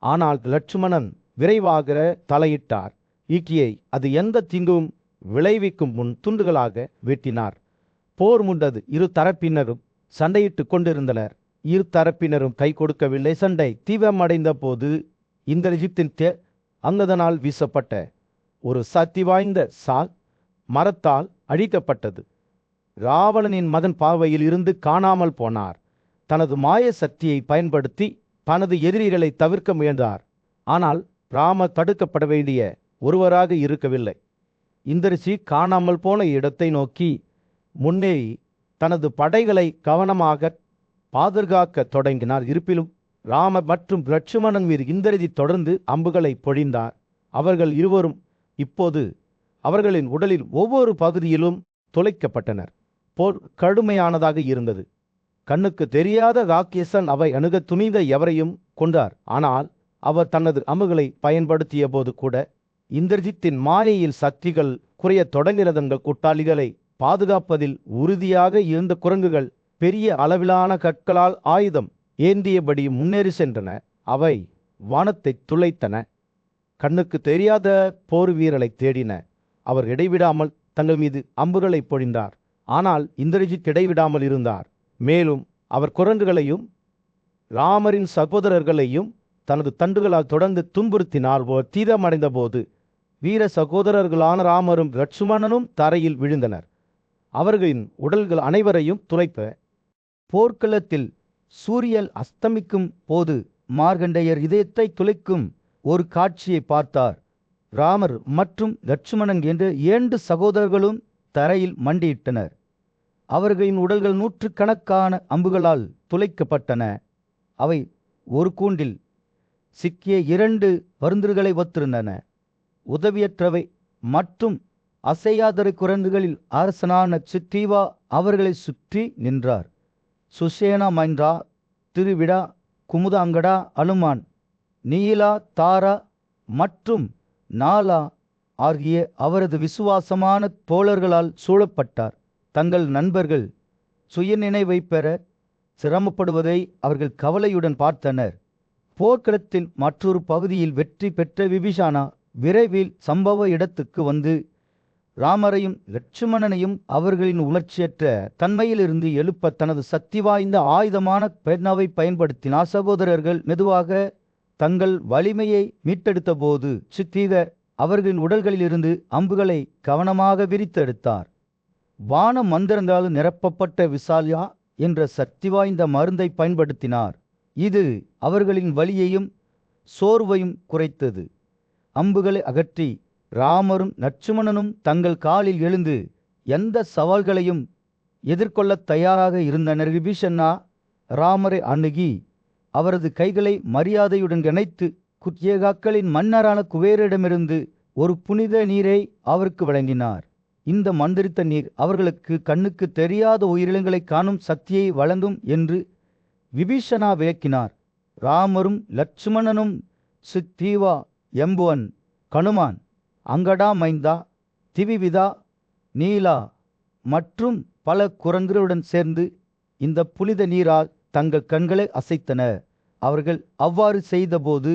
ஆனால் லட்சுமணன் விரைவாக தலையிட்டார். ஈட்டியை அது எந்த தீங்கும் விளைவிக்கும் முன் துண்டுகளாக வெட்டினார். போர் முண்டது. 2 தரப்பினரும் சண்டையிட்டு கொண்டிருந்தனர். 2 தரப்பினரும் கை கொடுக்கவில்லை. சண்டை தீவிரமடைந்த போது இந்திரஜித்தின் அங்கதனால் வீசப்பட்ட ஒரு சக்தி வாய்ந்த சால் மரத்தால் அழிக்கப்பட்டது. ராவணனின் மகன் பார்வையில் இருந்து காணாமல் போனார். தனது மாய சக்தியை பயன்படுத்தி தனது எதிரிகளை தவிர்க்க முயன்றார். ஆனால் ராமர் தடுக்கப்பட வேண்டிய ஒருவராக இருக்கவில்லை. இந்திரஜி காணாமல் போன இடத்தை நோக்கி முன்னேறி தனது படைகளை கவனமாக பாதுகாக்க தொடங்கினார். இருப்பினும் ராமர் மற்றும் லட்சுமணன் மீது இந்திரஜி தொடர்ந்து அம்புகளை பொழிந்தார். அவர்கள் இருவரும் இப்போது அவர்களின் உடலில் ஒவ்வொரு பகுதியிலும் துளைக்கப்பட்டனர். போர் கடுமையானதாக இருந்தது. கண்ணுக்கு தெரியாத ராக்கேசன் அவை அணுக துணிந்த எவரையும் கொண்டார். ஆனால் அவர் தனது அம்புகளை பயன்படுத்திய போது கூட இந்திரஜித்தின் மாயையில் சக்திகள் குறைய தொடங்கினதங்கள். கூட்டாளிகளை பாதுகாப்பதில் உறுதியாக இருந்த குரங்குகள் பெரிய அளவிலான கற்களால் ஆயுதம் ஏந்தியபடி முன்னேறி சென்றன. அவை வானத்தை துளைத்தன. கண்ணுக்கு தெரியாத போர் வீரரை தேடின. அவர் இடைவிடாமல் தங்கள் மீது அம்புகளை பொழிந்தார். ஆனால் இந்திரஜித் இடைவிடாமல் இருந்தார். மேலும் அவர் குரங்குகளையும் ராமரின் சகோதரர்களையும் தனது தண்டுகளால் தொடர்ந்து துன்புறுத்தினார். தீதமடைந்த போது வீர சகோதரர்களான ராமரும் லட்சுமணனும் தரையில் விழுந்தனர். அவர்களின் உடல்கள் அனைவரையும் துளைப்ப போர்க்களத்தில் சூரியன் அஸ்தமிக்கும் போது மார்கண்டேயர் இதயத்தை துளைக்கும் ஒரு காட்சியை பார்த்தார். ராமர் மற்றும் லட்சுமணன் என்ற 2 சகோதரர்களும் தரையில் மண்டியிட்டனர். அவர்களின் உடல்கள் நூற்றுக்கணக்கான அம்புகளால் துளைக்கப்பட்டன. அவை ஒரு கூண்டில் சிக்கிய 2 பருந்துகளை ஒத்திருந்தன. உதவியற்றவை மற்றும் அசையாதரை குரங்குகளில் அரசனான சுத்தீவா அவர்களை சுற்றி நின்றார். சுசேனா மைந்தா, திருவிடா, குமுதாங்கடா, அனுமான், நீலா, தாரா மற்றும் நாலா ஆகிய அவரது விசுவாசமான தோழர்களால் சூழப்பட்டார். தங்கள் நண்பர்கள் சுயநினைவை பெற சிரமப்படுவதை அவர்கள் கவலையுடன் பார்த்தனர். போர்க்களத்தின் மற்றொரு பகுதியில் வெற்றி பெற்ற விபீஷணா விரைவில் சம்பவ இடத்துக்கு வந்து ராமரையும் லட்சுமணனையும் அவர்களின் உணர்ச்சியற்ற தன்மையிலிருந்து எழுப்ப தனது சக்தி வாய்ந்த ஆயுதமான பெண்ணாவை பயன்படுத்தினார். சகோதரர்கள் மெதுவாக தங்கள் வலிமையை மீட்டெடுத்த போது சுத்தீகர் அவர்களின் உடல்களிலிருந்து அம்புகளை கவனமாக விரித்தெடுத்தார். வான மந்திரங்களால் நிரப்பப்பட்ட விசால்யா என்ற சக்தி வாய்ந்த மருந்தை பயன்படுத்தினார். இது அவர்களின் வலியையும் சோர்வையும் குறைத்தது. அம்புகளை அகற்றி ராமரும் லட்சுமணனும் தங்கள் காலில் எழுந்து எந்த சவால்களையும் எதிர்கொள்ள தயாராக இருந்தனர். விபீஷணா ராமரை அணுகி அவரது கைகளை மரியாதையுடன் இணைத்து குத்யேகாக்களின் மன்னரான குபேரிடமிருந்து ஒரு புனித நீரை அவருக்கு வழங்கினார். இந்த மந்திரித்த நீர் அவர்களுக்கு கண்ணுக்கு தெரியாத உயிரினங்களை காணும் சக்தியை வழங்கும் என்று விபீஷணா விளக்கினார். ராமரும் லட்சுமணனும் சுத்தீவா, எம்புவன், கனுமான், அங்கடா மைந்தா, திவிவிதா, நீலா மற்றும் பல குரங்குகளுடன் சேர்ந்து இந்த புனித நீரால் தங்கள் கண்களை அசைத்தனர். அவர்கள் அவ்வாறு செய்தபோது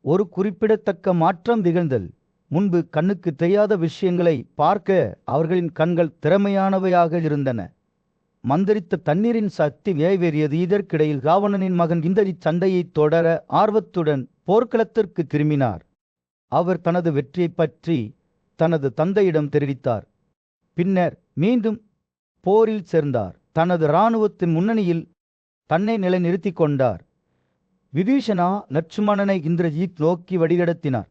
ஒரு குறிப்பிடத்தக்க மாற்றம் நிகழ்ந்தது. முன்பு கண்ணுக்கு தெரியாத விஷயங்களை பார்க்க அவர்களின் கண்கள் திறமையானவையாக இருந்தன. மந்திரித்த தண்ணீரின் சக்தி நிறைவேறியது. இதற்கிடையில் ராவணனின் மகன் இந்திரஜித் சண்டையை தொடர ஆர்வத்துடன் போர்க்களத்திற்கு திரும்பினார். அவர் தனது வெற்றியை பற்றி தனது தந்தையிடம் தெரிவித்தார். பின்னர் மீண்டும் போரில் சேர்ந்தார். தனது இராணுவத்தின் முன்னணியில் தன்னை நிலைநிறுத்தி கொண்டார். விபீஷணா லட்சுமணனை இந்திரஜித் நோக்கி வழிநடத்தினார்.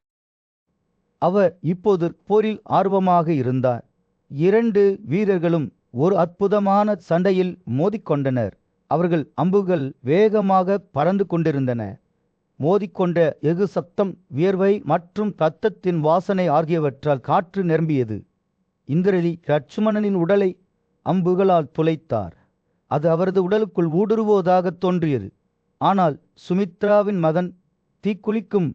அவர் இப்போது போரில் ஆர்வமாக இருந்தார். 2 வீரர்களும் ஒரு அற்புதமான சண்டையில் மோதிக்கொண்டனர். அவர்கள் அம்புகள் வேகமாக பறந்து கொண்டிருந்தன. மோதிக்கொண்ட எஃகு சத்தம், வியர்வை மற்றும் இரத்தத்தின் வாசனை ஆகியவற்றால் காற்று நிரம்பியது. இந்திரஜித் லட்சுமணனின் உடலை அம்புகளால் துளைத்தார். அது அவரது உடலுக்குள் ஊடுருவோதாக தோன்றியது. ஆனால் சுமித்ராவின் மகன் தீக்குளிக்கும்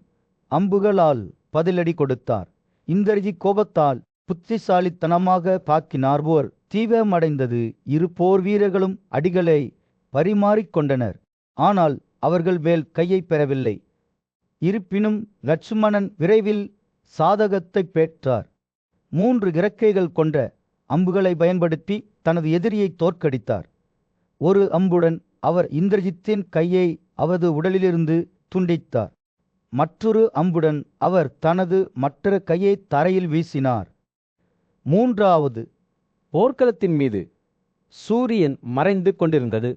அம்புகளால் பதிலடி கொடுத்தார். இந்திரஜித் கோபத்தால் புத்திசாலித்தனமாக தாக்கினார். போர் தீவிரமடைந்தது. 2 போர் வீரர்களும் அடிகளை பரிமாறிக்கொண்டனர். ஆனால் அவர்கள் மேல் கையை பெறவில்லை. இருப்பினும் லட்சுமணன் விரைவில் சாதகத்தை பெற்றார். 3 இறக்கைகள் கொண்ட அம்புகளை பயன்படுத்தி தனது எதிரியை தோற்கடித்தார். ஒரு அம்புடன் அவர் இந்திரஜித்தின் கையை அவரது உடலிலிருந்து துண்டித்தார். மற்றொரு அம்புடன் அவர் தனது மற்ற கையை தரையில் வீசினார். 3வது போர்க்களத்தின் மீது சூரியன் மறைந்து கொண்டிருந்தது.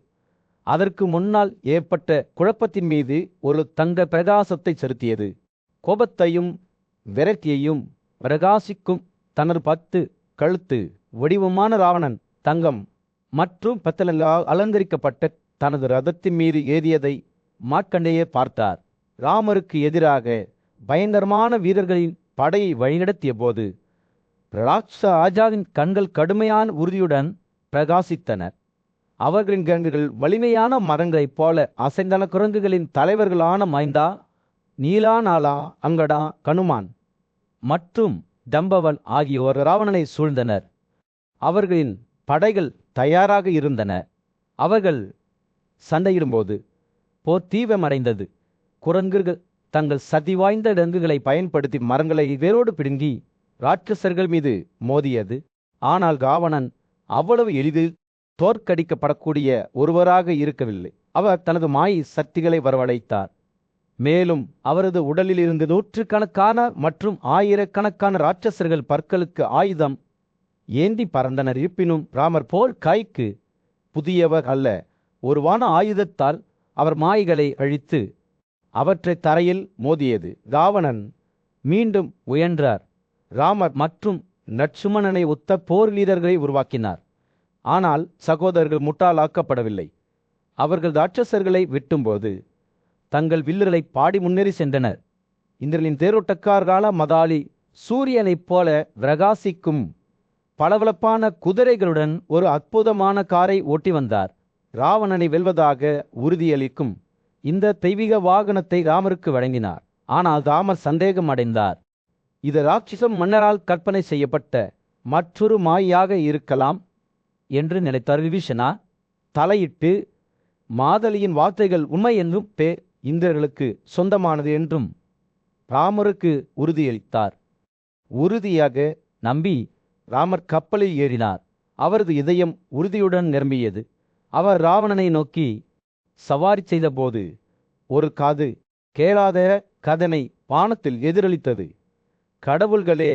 அதற்கு முன்னால் ஏற்பட்ட குழப்பத்தின் மீது ஒரு தங்க பிரகாசத்தை செலுத்தியது. கோபத்தையும் விரக்தியையும் பிரகாசிக்கும் தனது 10 கழுத்து வடிவமான ராவணன் தங்கம் மற்றும் பித்தளையால் அலங்கரிக்கப்பட்ட தனது ரதத்தின் மீது ஏறியதை மார்க்கண்டேயர் பார்த்தார். ராமருக்கு எதிராக பயங்கரமான வீரர்களின் படையை வழிநடத்திய போது ராட்சச ராஜாவின் கண்கள் கடுமையான உறுதியுடன் பிரகாசித்தன. அவர்களின் கண்கள் வலிமையான மரங்களைப் போல அசைந்தன. குரங்குகளின் தலைவர்களான மைந்தா, நீலாநாலா, அங்கடா, கனுமான் மற்றும் தம்பவன் ஆகியோர் ராவணனை சூழ்ந்தனர். அவர்களின் படைகள் தயாராக இருந்தன. அவர்கள் சண்டையிடும்போது போர் தீவிரமடைந்தது. குரங்குகள் தங்கள் சதி வாய்ந்த டங்குகளை பயன்படுத்தி மரங்களை வேரோடு பிடுங்கி ராட்சசர்கள் மீது மோதியது. ஆனால் ராவணன் அவ்வளவு எளிதில் தோற்கடிக்கப்படக்கூடிய ஒருவராக இருக்கவில்லை. அவர் தனது மாயை சக்திகளை வரவழைத்தார். மேலும் அவரது உடலில் இருந்து நூற்றுக்கணக்கான மற்றும் ஆயிரக்கணக்கான ராட்சசர்கள் பற்களுக்கு ஆயுதம் ஏந்தி பறந்தனர். இருப்பினும் ராமர் போல் கைக்கு புதியவர் அல்ல. ஒருவான ஆயுதத்தால் அவர் மாய்களை அழித்து அவற்றை தரையில் மோதியது. ராவணன் மீண்டும் உயன்றார். ராமர் மற்றும் லட்சுமணனை ஒத்த போர் வீரர்களை உருவாக்கினார். ஆனால் சகோதரர்கள் முட்டாளாக்கப்படவில்லை. அவர்கள் ராட்சசர்களை வெட்டும்போது தங்கள் வில்லுகளை பாடி முன்னேறி சென்றனர். இந்திரனின் தேரோட்டக்காரரான மதாலி சூரியனைப் போல பிரகாசிக்கும் பளபளப்பான குதிரைகளுடன் ஒரு அற்புதமான காரை ஓட்டி வந்தார். ராவணனை வெல்வதாக உறுதியளிக்கும் இந்த தெய்வீக வாகனத்தை ராமருக்கு வழங்கினார். ஆனால் ராமர் சந்தேகம் அடைந்தார். இது ராட்சச மன்னரால் கற்பனை செய்யப்பட்ட மற்றொரு மாயாக இருக்கலாம் என்று நினைத்தார். விபீஷணா தலையிட்டு மாதலியின் வார்த்தைகள் உண்மை என்றும் இந்திரர்களுக்கு சொந்தமானது என்றும் ராமருக்கு உறுதியளித்தார். உறுதியாக நம்பி ராமர் கப்பலில் ஏறினார். அவரது இதயம் உறுதியுடன் நிரம்பியது. அவர் ராவணனை நோக்கி சவாரி செய்தபோது ஒரு காது கேளாத கதனை வானத்தில் எதிரொலித்தது. கடவுள்களே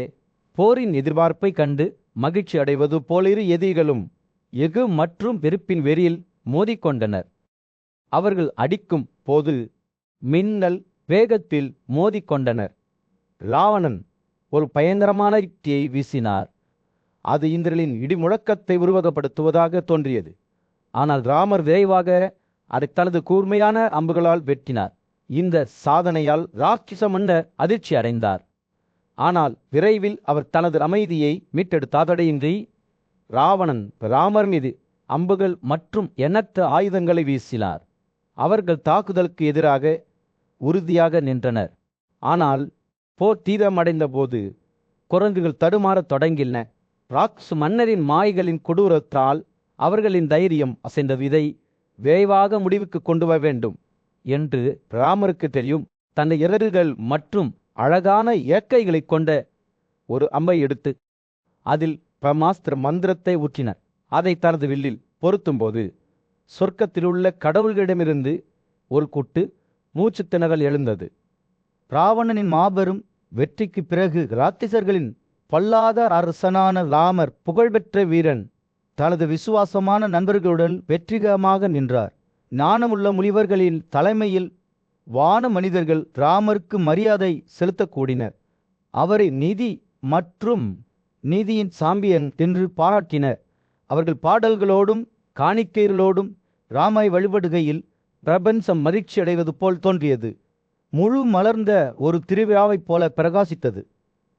போரின் எதிர்பார்ப்பை கண்டு மகிழ்ச்சி அடைவது போலிரு எதிரிகளும் எஃகு மற்றும் வெறுப்பின் வெறியில் மோதிக்கொண்டனர். அவர்கள் அடிக்கும் போது மின்னல் வேகத்தில் மோதிக்கொண்டனர். ராவணன் ஒரு பயங்கரமான யுக்தியை வீசினார். அது இந்திரனின் இடிமுழக்கத்தை உருவகப்படுத்துவதாக தோன்றியது. ஆனால் ராமர் விரைவாக அதை தனது கூர்மையான அம்புகளால் வெட்டினார். இந்த சாதனையால் ராட்சச மன்னர் அதிர்ச்சி அடைந்தார். ஆனால் விரைவில் அவர் தனது அமைதியை மீட்டெடுத்தாதடையின்றி ராவணன் ராமர் மீது அம்புகள் மற்றும் எண்ணற்ற ஆயுதங்களை வீசினார். அவர்கள் தாக்குதலுக்கு எதிராக உறுதியாக நின்றனர். ஆனால் போர் தீவிரமடைந்த போது குரங்குகள் தடுமாறத் தொடங்கின. ராட்சச மன்னரின் மாய்களின் கொடூரத்தால் அவர்களின் தைரியம் அசைந்தது. இதை விரைவாக முடிவுக்கு கொண்டு வர வேண்டும் என்று ராமருக்கு தெரியும். தன்னை இறகுகள் மற்றும் அழகான இயற்கைகளை கொண்ட ஒரு அம்பை எடுத்து அதில் பிரமாஸ்திர மந்திரத்தை ஊற்றினார். அதை தனது வில்லில் பொருத்தும்போது சொர்க்கத்திலுள்ள கடவுள்களிடமிருந்து ஒரு கூட்டு மூச்சு திணறல் எழுந்தது. ராவணனின் மாபெரும் வெற்றிக்கு பிறகு ராட்சசர்களின் பொல்லாத அரசனான ராமர் புகழ்பெற்ற வீரன் தனது விசுவாசமான நண்பர்களுடன் வெற்றிகரமாக நின்றார். ஞானமுள்ள முனிவர்களின் தலைமையில் வான மனிதர்கள் ராமருக்கு மரியாதை செலுத்தக்கூடினர். அவரை நீதி மற்றும் நீதியின் சாம்பியன் என்று பாராட்டினர். அவர்கள் பாடல்களோடும் காணிக்கைகளோடும் ராமை வழிபடுகையில் பிரபஞ்சம் மகிழ்ச்சி அடைவது போல் தோன்றியது. முழு மலர்ந்த ஒரு திருவிழாவைப் போல பிரகாசித்தது.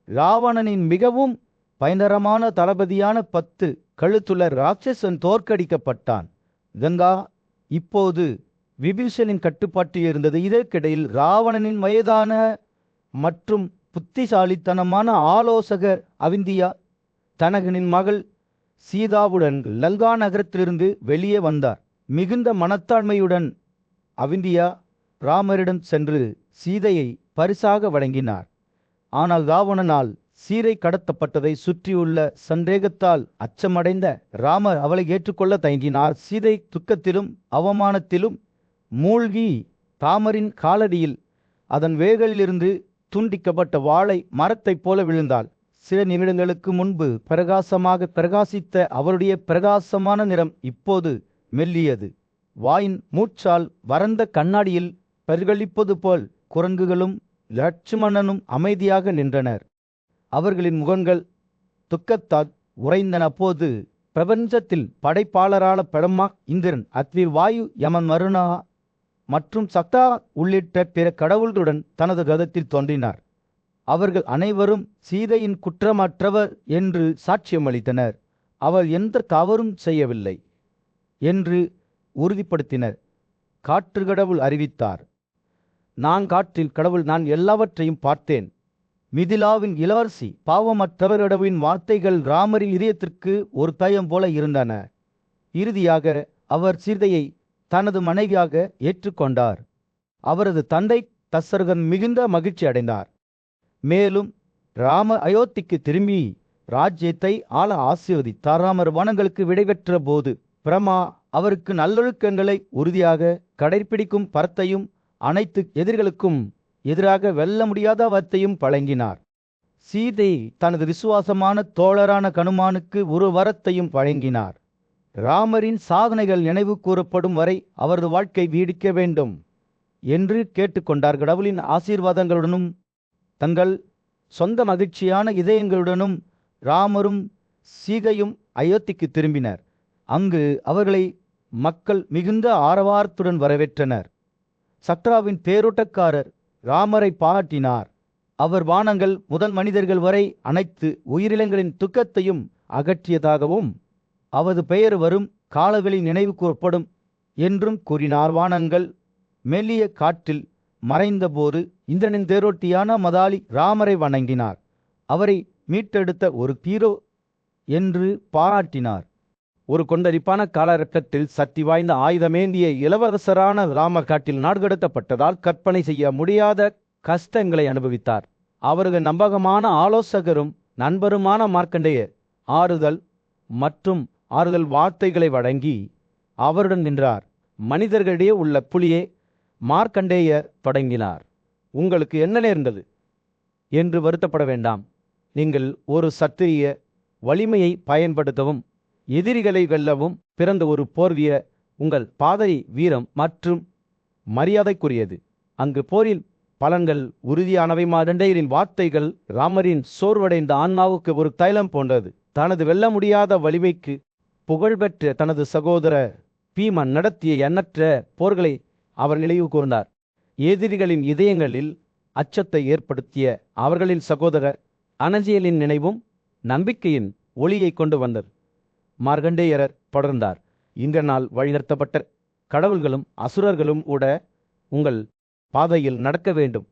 ராவணனின் மிகவும் பயங்கரமான தளபதியான 10 கழுத்துள்ள ராட்சசன் தோற்கடிக்கப்பட்டான். கங்கா இப்போது விபீஷனின் கட்டுப்பாட்டில் இருந்தது. இதற்கிடையில் ராவணனின் வயதான மற்றும் புத்திசாலித்தனமான ஆலோசகர் அவிந்தியா தனகனின் மகள் சீதாவுடன் லங்கா நகரத்திலிருந்து வெளியே வந்தார். மிகுந்த மனத்தாழ்மையுடன் அவிந்தியா ராமரிடம் சென்று சீதையை பரிசாக வழங்கினார். ஆனால் ராவணனால் சீதை கடத்தப்பட்டதை சுற்றியுள்ள சந்தேகத்தால் அச்சமடைந்த ராமர் அவளை ஏற்றுக்கொள்ள தயங்கினார். சீதை துக்கத்திலும் அவமானத்திலும் மூழ்கி ராமரின் காலடியில் அதன் வேர்களிலிருந்து துண்டிக்கப்பட்ட வாழை மரத்தைப் போல விழுந்தாள். சில நிமிடங்களுக்கு முன்பு பிரகாசமாக பிரகாசித்த அவருடைய பிரகாசமான நிறம் இப்போது மெல்லியது. வாயின் மூச்சால் வறண்ட கண்ணாடியில் பிரதிபலிப்பது போல் குரங்குகளும் லட்சுமணனும் அமைதியாக நின்றனர். அவர்களின் முகங்கள் துக்கத்தால் உறைந்தன. போது பிரபஞ்சத்தில் படைப்பாளரான பிரம்மா, இந்திரன், அக்னி, வாயு, யமன், வருணா மற்றும் சக்தா உள்ளிட்ட பிற கடவுள்களுடன் தனது ரதத்தில் தோன்றினார். அவர்கள் அனைவரும் சீதையின் குற்றமற்றவர் என்று சாட்சியமளித்தனர். அவள் எந்த தவறும் செய்யவில்லை என்று உறுதிப்படுத்தினர். காற்று கடவுள் அறிவித்தார், நான் காற்றில் கடவுள், நான் எல்லாவற்றையும் பார்த்தேன். மிதிலாவின் இளவரசி பாவமற்றவரிடவின் வார்த்தைகள் ராமரின் இதயத்திற்கு ஒரு தயம் போல இருந்தன. இறுதியாக அவர் சீதையை தனது மனைவியாக ஏற்றுக்கொண்டார். அவரது தந்தை தசரகன் மிகுந்த மகிழ்ச்சி அடைந்தார். மேலும் ராமர் அயோத்திக்கு திரும்பி ராஜ்யத்தை ஆள ஆசீர்வதித்தார். ராமர் வனங்களுக்கு விடைபெற்ற போது பிரம்மா அவருக்கு நல்லொழுக்கங்களை உறுதியாக கடைபிடிக்கும் பரத்தையும் அனைத்து எதிரிகளுக்கும் எதிராக வெல்ல முடியாத வரத்தையும் வழங்கினார். சீதை தனது விசுவாசமான தோழரான கனுமானுக்கு ஒரு வரத்தையும் வழங்கினார். ராமரின் சாதனைகள் நினைவு கூறப்படும் வரை அவரது வாழ்க்கை நீடிக்க வேண்டும் என்று கேட்டுக்கொண்டார். கடவுளின் ஆசீர்வாதங்களுடனும் தங்கள் சொந்த மகிழ்ச்சியான இதயங்களுடனும் ராமரும் சீதையும் அயோத்திக்கு திரும்பினர். அங்கு அவர்களை மக்கள் மிகுந்த ஆரவாரத்துடன் வரவேற்றனர். சக்ராவின் தேரோட்டக்காரர் ராமரை பாராட்டினார். அவர் வானங்கள் முதல் மனிதர்கள் வரை அனைத்து உயிரினங்களின் துக்கத்தையும் அகற்றியதாகவும் அவரது பெயர் வரும் காலங்களில் நினைவு கூறப்படும் என்றும் கூறினார். வானங்கள் மெல்லிய காற்றில் மறைந்தபோது இந்திரனின் தேரோட்டியான மதாலி ராமரை வணங்கினார். அவரை மீட்டெடுத்த ஒரு ஹீரோ என்று பாராட்டினார். ஒரு கொந்தளிப்பான காலகட்டத்தில் சக்தி வாய்ந்த ஆயுதமேந்திய இளவரசரான ராமர் காட்டில் நாடுகடத்தப்பட்டதால் கற்பனை செய்ய முடியாத கஷ்டங்களை அனுபவித்தார். அவரது நம்பகமான ஆலோசகரும் நண்பருமான மார்க்கண்டேயர் ஆறுதல் வார்த்தைகளை வழங்கி அவருடன் நின்றார். மனிதர்களிடையே உள்ள புலியே, மார்க்கண்டேயர் தொடங்கினார், உங்களுக்கு என்ன நேர்ந்தது என்று வருத்தப்பட வேண்டாம். நீங்கள் ஒரு சத்திரிய வலிமையை பயன்படுத்தவும் எதிரிகளை வெல்லவும் பிறந்த ஒரு போர் வீரர். உங்கள் பாதை வீரம் மற்றும் மரியாதைக்குரியது. அங்கு போரில் பலன்கள் உறுதியானவை. மார்க்கண்டேயரின் வார்த்தைகள் ராமரின் சோர்வடைந்த ஆன்மாவுக்கு ஒரு தைலம் போன்றது. தனது வெல்ல முடியாத வலிமைக்கு புகழ்பெற்ற தனது சகோதர பீமன் நடத்திய எண்ணற்ற போர்களை அவர் நினைவு கூர்ந்தார். எதிரிகளின் இதயங்களில் அச்சத்தை ஏற்படுத்திய அவர்களின் சகோதரர் அனஜியலின் நினைவும் நம்பிக்கையின் ஒளியை கொண்டு வந்தது. மார்க்கண்டேயர் தொடர்ந்தார், இந்த நாள் வழிநடத்தப்பட்ட கடவுள்களும் அசுரர்களும் கூட உங்கள் பாதையில் நடக்க வேண்டும்.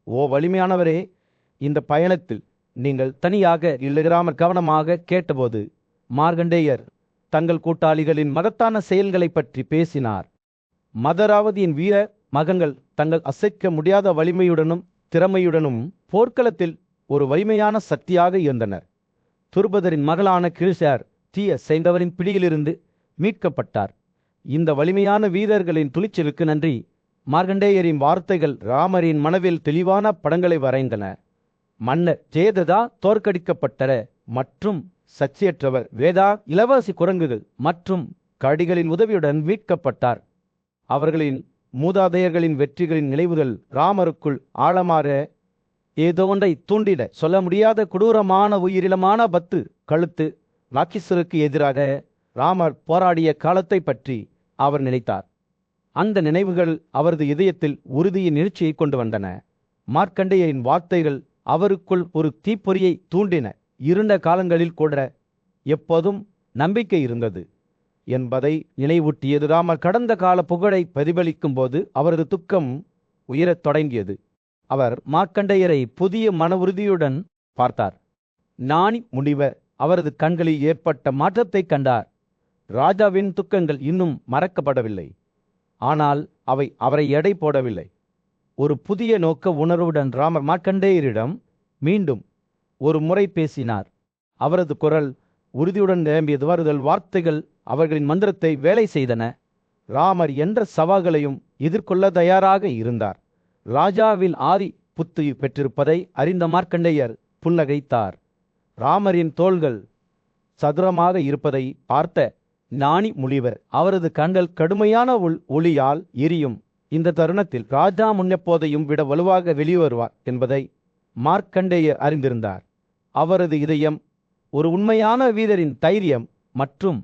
ஓ வலிமையானவரே, இந்த பயணத்தில் நீங்கள் தனியாக இல்லாமல் கவனமாக கேட்டபோது மார்க்கண்டேயர் தங்கள் கூட்டாளிகளின் மகத்தான செயல்களை பற்றி பேசினார். மதராவதியின் வீர மகன்கள் தங்கள் அசைக்க முடியாத வலிமையுடனும் திறமையுடனும் போர்க்களத்தில் ஒரு வலிமையான சக்தியாக இருந்தனர். துருபதரின் மகளான கிருஷார் தீய செய்தவரின் பிடியிலிருந்து மீட்கப்பட்டார். இந்த வலிமையான வீரர்களின் துணிச்சலுக்கு நன்றி. மார்க்கண்டேயரின் வார்த்தைகள் ராமரின் மனவில் தெளிவான படங்களை வரைந்தன. மன்னர் ஜெயததா தோற்கடிக்கப்பட்டர மற்றும் சர்ச்சையற்றவர் வேதா இளவரசி குரங்குகள் மற்றும் கடிகளின் உதவியுடன் மீட்கப்பட்டார். அவர்களின் மூதாதையர்களின் வெற்றிகளின் நினைவுகள் ராமருக்குள் ஆழமாற ஏதோ ஒன்றை தூண்டிட. சொல்ல முடியாத கொடூரமான உயிரிழமான பத்து கழுத்து ராட்சசருக்கு எதிராக ராமர் போராடிய காலத்தை பற்றி அவர் நினைத்தார். அந்த நினைவுகள் அவரது இதயத்தில் உறுதியின் எழுச்சியை கொண்டு வந்தன. மார்க்கண்டேயரின் வார்த்தைகள் அவருக்குள் ஒரு தீப்பொறியை தூண்டின. இருண்ட காலங்களில் கூட எப்போதும் நம்பிக்கை இருந்தது என்பதை நினைவூட்டியது. ராமர் கடந்த கால புகழை பிரதிபலிக்கும் போது அவரது துக்கம் உயரத் தொடங்கியது. அவர் மார்க்கண்டேயரை புதிய மன உறுதியுடன் பார்த்தார். ஞானி முனிவர் அவரது கண்களில் ஏற்பட்ட மாற்றத்தை கண்டார். ராஜாவின் துக்கங்கள் இன்னும் மறக்கப்படவில்லை, ஆனால் அவை அவரை எடை போடவில்லை. ஒரு புதிய நோக்க உணர்வுடன் ராமர் மார்க்கண்டேயரிடம் மீண்டும் ஒரு முறை பேசினார். அவரது குரல் உறுதியுடன் நிரம்பியது. வருதல் வார்த்தைகள் அவர்களின் மந்திரத்தை வேலை செய்தன. ராமர் என்ற சவால்களையும் எதிர்கொள்ள தயாராக இருந்தார். ராஜாவில் ஆரி புத்து பெற்றிருப்பதை அறிந்த மார்க்கண்டேயர் புன்னகைத்தார். ராமரின் தோள்கள் சதுரமாக இருப்பதை பார்த்த ஞானி முனிவர் அவரது கண்கள் கடுமையான ஒளியால் எரியும். இந்த தருணத்தில் ராஜா முன்னெப்போதையும் விட வலுவாக வெளிவருவார் என்பதை மார்க்கண்டேயர் அறிந்திருந்தார். அவரது இதயம் ஒரு உண்மையான வீரரின் தைரியம் மற்றும்